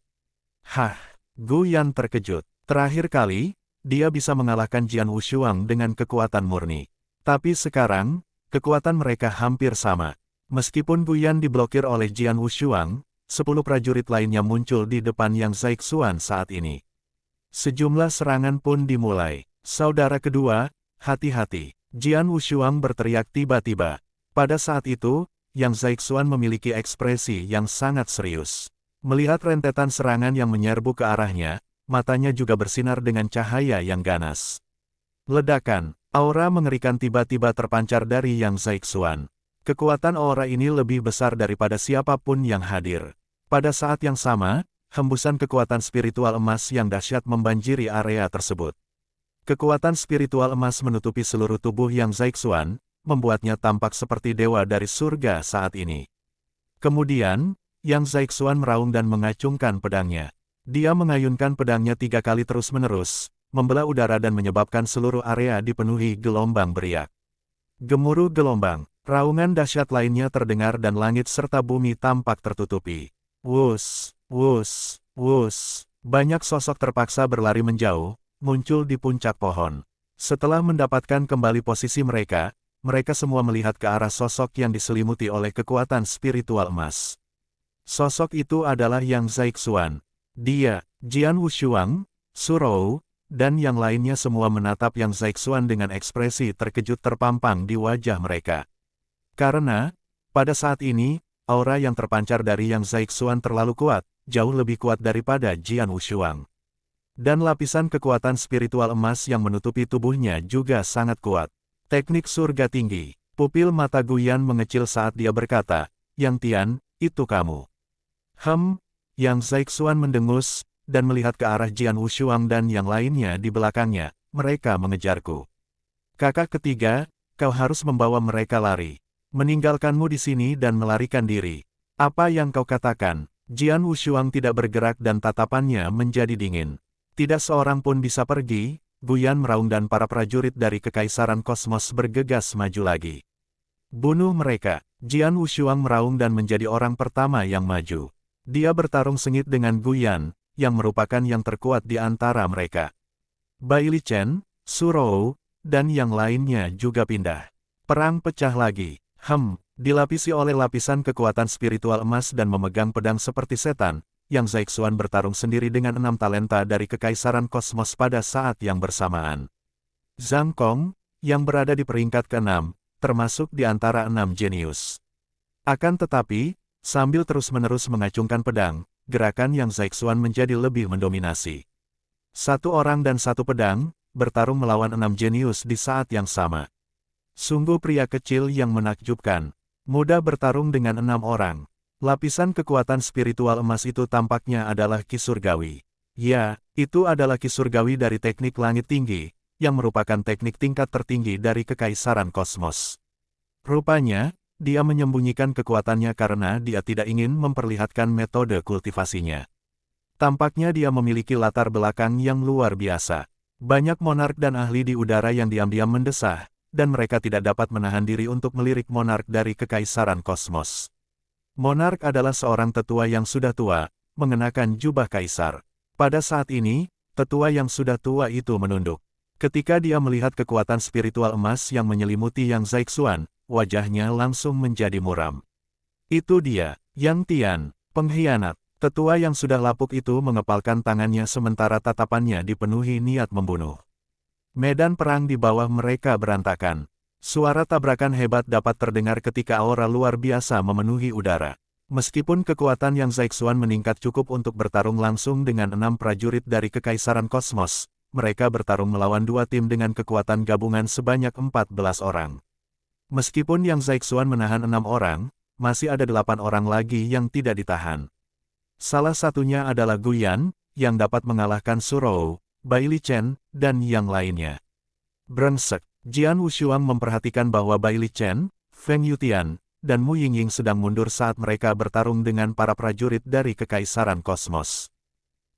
[SPEAKER 1] Hah, Guyan terkejut. Terakhir kali, dia bisa mengalahkan Jian Wushuang dengan kekuatan murni. Tapi sekarang, kekuatan mereka hampir sama. Meskipun Guyan diblokir oleh Jian Wushuang, 10 prajurit lainnya muncul di depan Yang Zaixuan saat ini. Sejumlah serangan pun dimulai. Saudara kedua, hati-hati. Jian Wushuang berteriak tiba-tiba. Pada saat itu, Yang Zaixuan memiliki ekspresi yang sangat serius. Melihat rentetan serangan yang menyerbu ke arahnya, matanya juga bersinar dengan cahaya yang ganas. Ledakan, aura mengerikan tiba-tiba terpancar dari Yang Zaixuan. Kekuatan aura ini lebih besar daripada siapapun yang hadir. Pada saat yang sama, hembusan kekuatan spiritual emas yang dahsyat membanjiri area tersebut. Kekuatan spiritual emas menutupi seluruh tubuh Yang Zaixuan, membuatnya tampak seperti dewa dari surga saat ini. Kemudian, Yang Zaixuan meraung dan mengacungkan pedangnya. Dia mengayunkan pedangnya 3 kali terus-menerus, membelah udara dan menyebabkan seluruh area dipenuhi gelombang beriak. Gemuruh gelombang. Raungan dahsyat lainnya terdengar dan langit serta bumi tampak tertutupi. Wus, wus, wus. Banyak sosok terpaksa berlari menjauh, muncul di puncak pohon. Setelah mendapatkan kembali posisi mereka, mereka semua melihat ke arah sosok yang diselimuti oleh kekuatan spiritual emas. Sosok itu adalah Yang Zaixuan. Dia, Jian Wushuang, Surou, dan yang lainnya semua menatap Yang Zaixuan dengan ekspresi terkejut terpampang di wajah mereka. Karena, pada saat ini, aura yang terpancar dari Yang Zaixuan terlalu kuat, jauh lebih kuat daripada Jian Wushuang. Dan lapisan kekuatan spiritual emas yang menutupi tubuhnya juga sangat kuat. Teknik surga tinggi. Pupil mata Guyan mengecil saat dia berkata, "Yang Tian, itu kamu." Yang Zaixuan mendengus, dan melihat ke arah Jian Wushuang dan yang lainnya di belakangnya. "Mereka mengejarku. Kakak ketiga, kau harus membawa mereka lari. Meninggalkanmu di sini dan melarikan diri. Apa yang kau katakan?" Jian Wushuang tidak bergerak dan tatapannya menjadi dingin. Tidak seorang pun bisa pergi. Guyan meraung dan para prajurit dari Kekaisaran Kosmos bergegas maju lagi. "Bunuh mereka." Jian Wushuang meraung dan menjadi orang pertama yang maju. Dia bertarung sengit dengan Guyan, yang merupakan yang terkuat di antara mereka. Bai Li Chen, Surou, dan yang lainnya juga pindah. Perang pecah lagi. Dilapisi oleh lapisan kekuatan spiritual emas dan memegang pedang seperti setan, Yang Zaixuan bertarung sendiri dengan 6 talenta dari Kekaisaran Kosmos pada saat yang bersamaan. Zhang Kong, yang berada di peringkat ke-6, termasuk di antara 6 jenius. Akan tetapi, sambil terus-menerus mengacungkan pedang, gerakan Yang Zaixuan menjadi lebih mendominasi. 1 orang dan 1 pedang, bertarung melawan 6 jenius di saat yang sama. Sungguh pria kecil yang menakjubkan. Mudah bertarung dengan 6 orang. Lapisan kekuatan spiritual emas itu tampaknya adalah Ki Surgawi. Ya, itu adalah Ki Surgawi dari teknik langit tinggi, yang merupakan teknik tingkat tertinggi dari Kekaisaran Kosmos. Rupanya, dia menyembunyikan kekuatannya karena dia tidak ingin memperlihatkan metode kultivasinya. Tampaknya dia memiliki latar belakang yang luar biasa. Banyak monark dan ahli di udara yang diam-diam mendesah, dan mereka tidak dapat menahan diri untuk melirik monark dari Kekaisaran Kosmos. Monark adalah seorang tetua yang sudah tua, mengenakan jubah kaisar. Pada saat ini, tetua yang sudah tua itu menunduk. Ketika dia melihat kekuatan spiritual emas yang menyelimuti Yang Zaixuan, wajahnya langsung menjadi muram. Itu dia, Yang Tian, pengkhianat. Tetua yang sudah lapuk itu mengepalkan tangannya sementara tatapannya dipenuhi niat membunuh. Medan perang di bawah mereka berantakan. Suara tabrakan hebat dapat terdengar ketika aura luar biasa memenuhi udara. Meskipun kekuatan Yang Zaixuan meningkat cukup untuk bertarung langsung dengan 6 prajurit dari Kekaisaran Kosmos, mereka bertarung melawan 2 tim dengan kekuatan gabungan sebanyak 14 orang. Meskipun Yang Zaixuan menahan 6 orang, masih ada 8 orang lagi yang tidak ditahan. Salah satunya adalah Guyan, yang dapat mengalahkan Surou, Bai Li Chen, dan yang lainnya. Brengsek. Jian Wushuang memperhatikan bahwa Bai Li Chen, Feng Yutian, dan Mu Yingying sedang mundur saat mereka bertarung dengan para prajurit dari Kekaisaran Kosmos.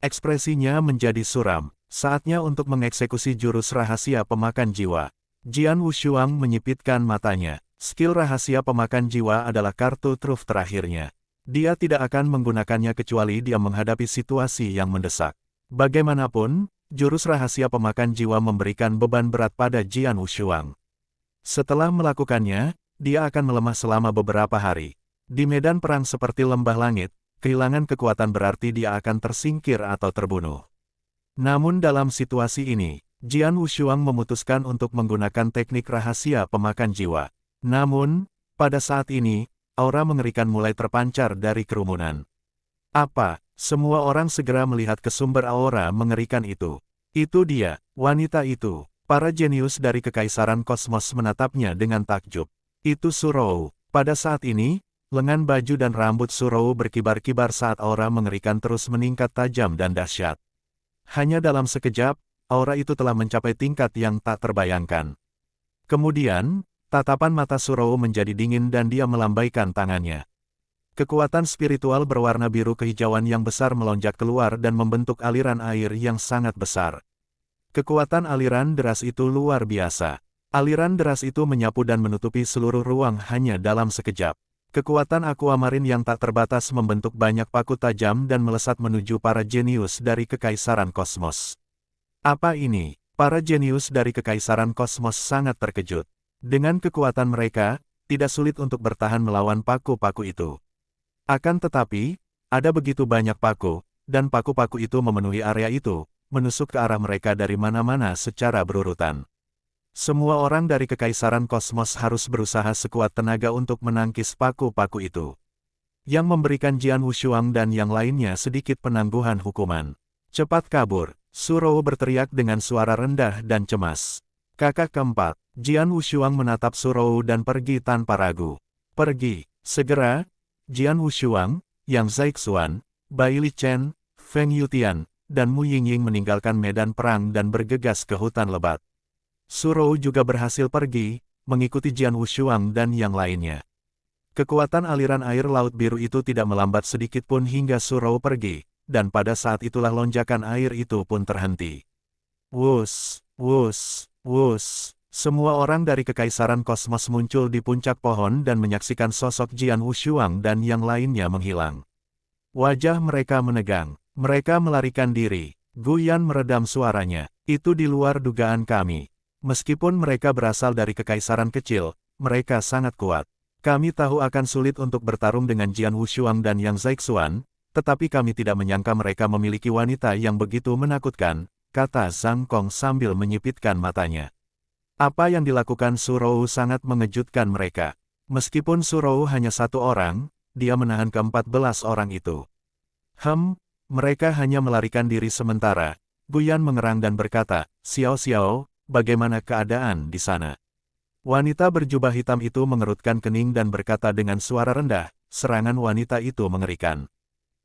[SPEAKER 1] Ekspresinya menjadi suram. Saatnya untuk mengeksekusi jurus rahasia pemakan jiwa. Jian Wushuang menyipitkan matanya. Skill rahasia pemakan jiwa adalah kartu truf terakhirnya. Dia tidak akan menggunakannya kecuali dia menghadapi situasi yang mendesak. Bagaimanapun, jurus rahasia pemakan jiwa memberikan beban berat pada Jian Wushuang. Setelah melakukannya, dia akan melemah selama beberapa hari. Di medan perang seperti lembah langit, kehilangan kekuatan berarti dia akan tersingkir atau terbunuh. Namun dalam situasi ini, Jian Wushuang memutuskan untuk menggunakan teknik rahasia pemakan jiwa. Namun, pada saat ini, aura mengerikan mulai terpancar dari kerumunan. Apa? Semua orang segera melihat ke sumber aura mengerikan itu. Itu dia, wanita itu. Para jenius dari Kekaisaran Kosmos menatapnya dengan takjub. Itu Surou. Pada saat ini, lengan baju dan rambut Surou berkibar-kibar saat aura mengerikan terus meningkat tajam dan dahsyat. Hanya dalam sekejap, aura itu telah mencapai tingkat yang tak terbayangkan. Kemudian, tatapan mata Surou menjadi dingin dan dia melambaikan tangannya. Kekuatan spiritual berwarna biru kehijauan yang besar melonjak keluar dan membentuk aliran air yang sangat besar. Kekuatan aliran deras itu luar biasa. Aliran deras itu menyapu dan menutupi seluruh ruang hanya dalam sekejap. Kekuatan aquamarin yang tak terbatas membentuk banyak paku tajam dan melesat menuju para jenius dari Kekaisaran Kosmos. Apa ini? Para jenius dari Kekaisaran Kosmos sangat terkejut. Dengan kekuatan mereka, tidak sulit untuk bertahan melawan paku-paku itu. Akan tetapi, ada begitu banyak paku, dan paku-paku itu memenuhi area itu, menusuk ke arah mereka dari mana-mana secara berurutan. Semua orang dari Kekaisaran Kosmos harus berusaha sekuat tenaga untuk menangkis paku-paku itu. Yang memberikan Jian Wushuang dan yang lainnya sedikit penangguhan hukuman. Cepat kabur, Surou berteriak dengan suara rendah dan cemas. Kakak keempat, Jian Wushuang menatap Surou dan pergi tanpa ragu. Pergi, segera. Jian Wushuang, Yang Zaixuan, Bai Li Chen, Feng Yutian, dan Mu Yingying meninggalkan medan perang dan bergegas ke hutan lebat. Surou juga berhasil pergi, mengikuti Jian Wushuang dan yang lainnya. Kekuatan aliran air laut biru itu tidak melambat sedikit pun hingga Surou pergi, dan pada saat itulah lonjakan air itu pun terhenti. Wus, wus, wus. Semua orang dari Kekaisaran Kosmos muncul di puncak pohon dan menyaksikan sosok Jian Wushuang dan yang lainnya menghilang. Wajah mereka menegang. Mereka melarikan diri. Guyan meredam suaranya. Itu di luar dugaan kami. Meskipun mereka berasal dari kekaisaran kecil, mereka sangat kuat. Kami tahu akan sulit untuk bertarung dengan Jian Wushuang dan Yang Zaixuan, tetapi kami tidak menyangka mereka memiliki wanita yang begitu menakutkan, kata Zhang Kong sambil menyipitkan matanya. Apa yang dilakukan Surou sangat mengejutkan mereka. Meskipun Surou hanya satu orang, dia menahan ke-14 orang itu. Mereka hanya melarikan diri sementara. Guyan mengerang dan berkata, Xiao Xiao, bagaimana keadaan di sana? Wanita berjubah hitam itu mengerutkan kening dan berkata dengan suara rendah, serangan wanita itu mengerikan.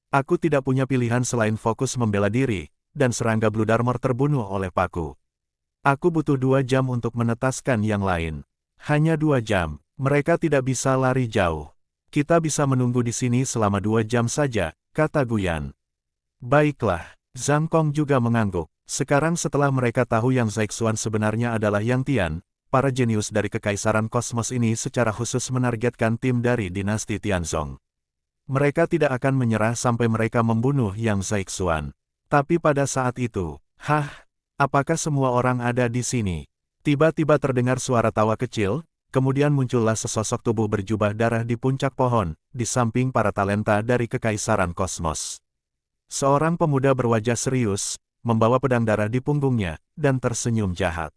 [SPEAKER 1] Aku tidak punya pilihan selain fokus membela diri, dan serangga Blue Darmor terbunuh oleh paku. Aku butuh 2 jam untuk menetaskan yang lain. Hanya 2 jam, mereka tidak bisa lari jauh. Kita bisa menunggu di sini selama 2 jam saja, kata Guyan. Baiklah, Zhang Kong juga mengangguk. Sekarang setelah mereka tahu Yang Zaixuan sebenarnya adalah Yang Tian, para jenius dari Kekaisaran Kosmos ini secara khusus menargetkan tim dari dinasti Tianzong. Mereka tidak akan menyerah sampai mereka membunuh Yang Zaixuan. Tapi pada saat itu, apakah semua orang ada di sini? Tiba-tiba terdengar suara tawa kecil, kemudian muncullah sesosok tubuh berjubah darah di puncak pohon, di samping para talenta dari Kekaisaran Kosmos. Seorang pemuda berwajah serius, membawa pedang darah di punggungnya, dan tersenyum jahat.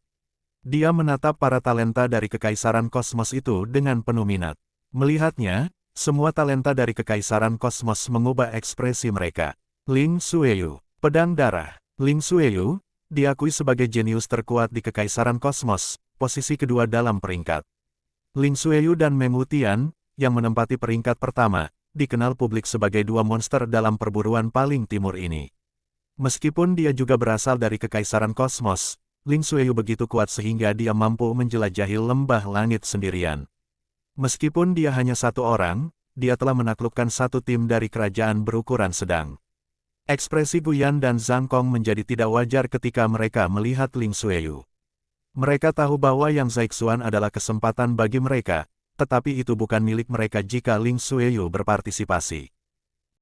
[SPEAKER 1] Dia menatap para talenta dari Kekaisaran Kosmos itu dengan penuh minat. Melihatnya, semua talenta dari Kekaisaran Kosmos mengubah ekspresi mereka. Ling Xueyu, pedang darah. Ling Xueyu diakui sebagai jenius terkuat di Kekaisaran Kosmos, posisi kedua dalam peringkat. Ling Xueyu dan Meng Wutian, yang menempati peringkat pertama, dikenal publik sebagai 2 monster dalam perburuan paling timur ini. Meskipun dia juga berasal dari Kekaisaran Kosmos, Ling Xueyu begitu kuat sehingga dia mampu menjelajahi lembah langit sendirian. Meskipun dia hanya satu orang, dia telah menaklukkan satu tim dari kerajaan berukuran sedang. Ekspresi Guyan dan Zhang Kong menjadi tidak wajar ketika mereka melihat Ling Xueyu. Mereka tahu bahwa Yang Zaixuan adalah kesempatan bagi mereka, tetapi itu bukan milik mereka jika Ling Xueyu berpartisipasi.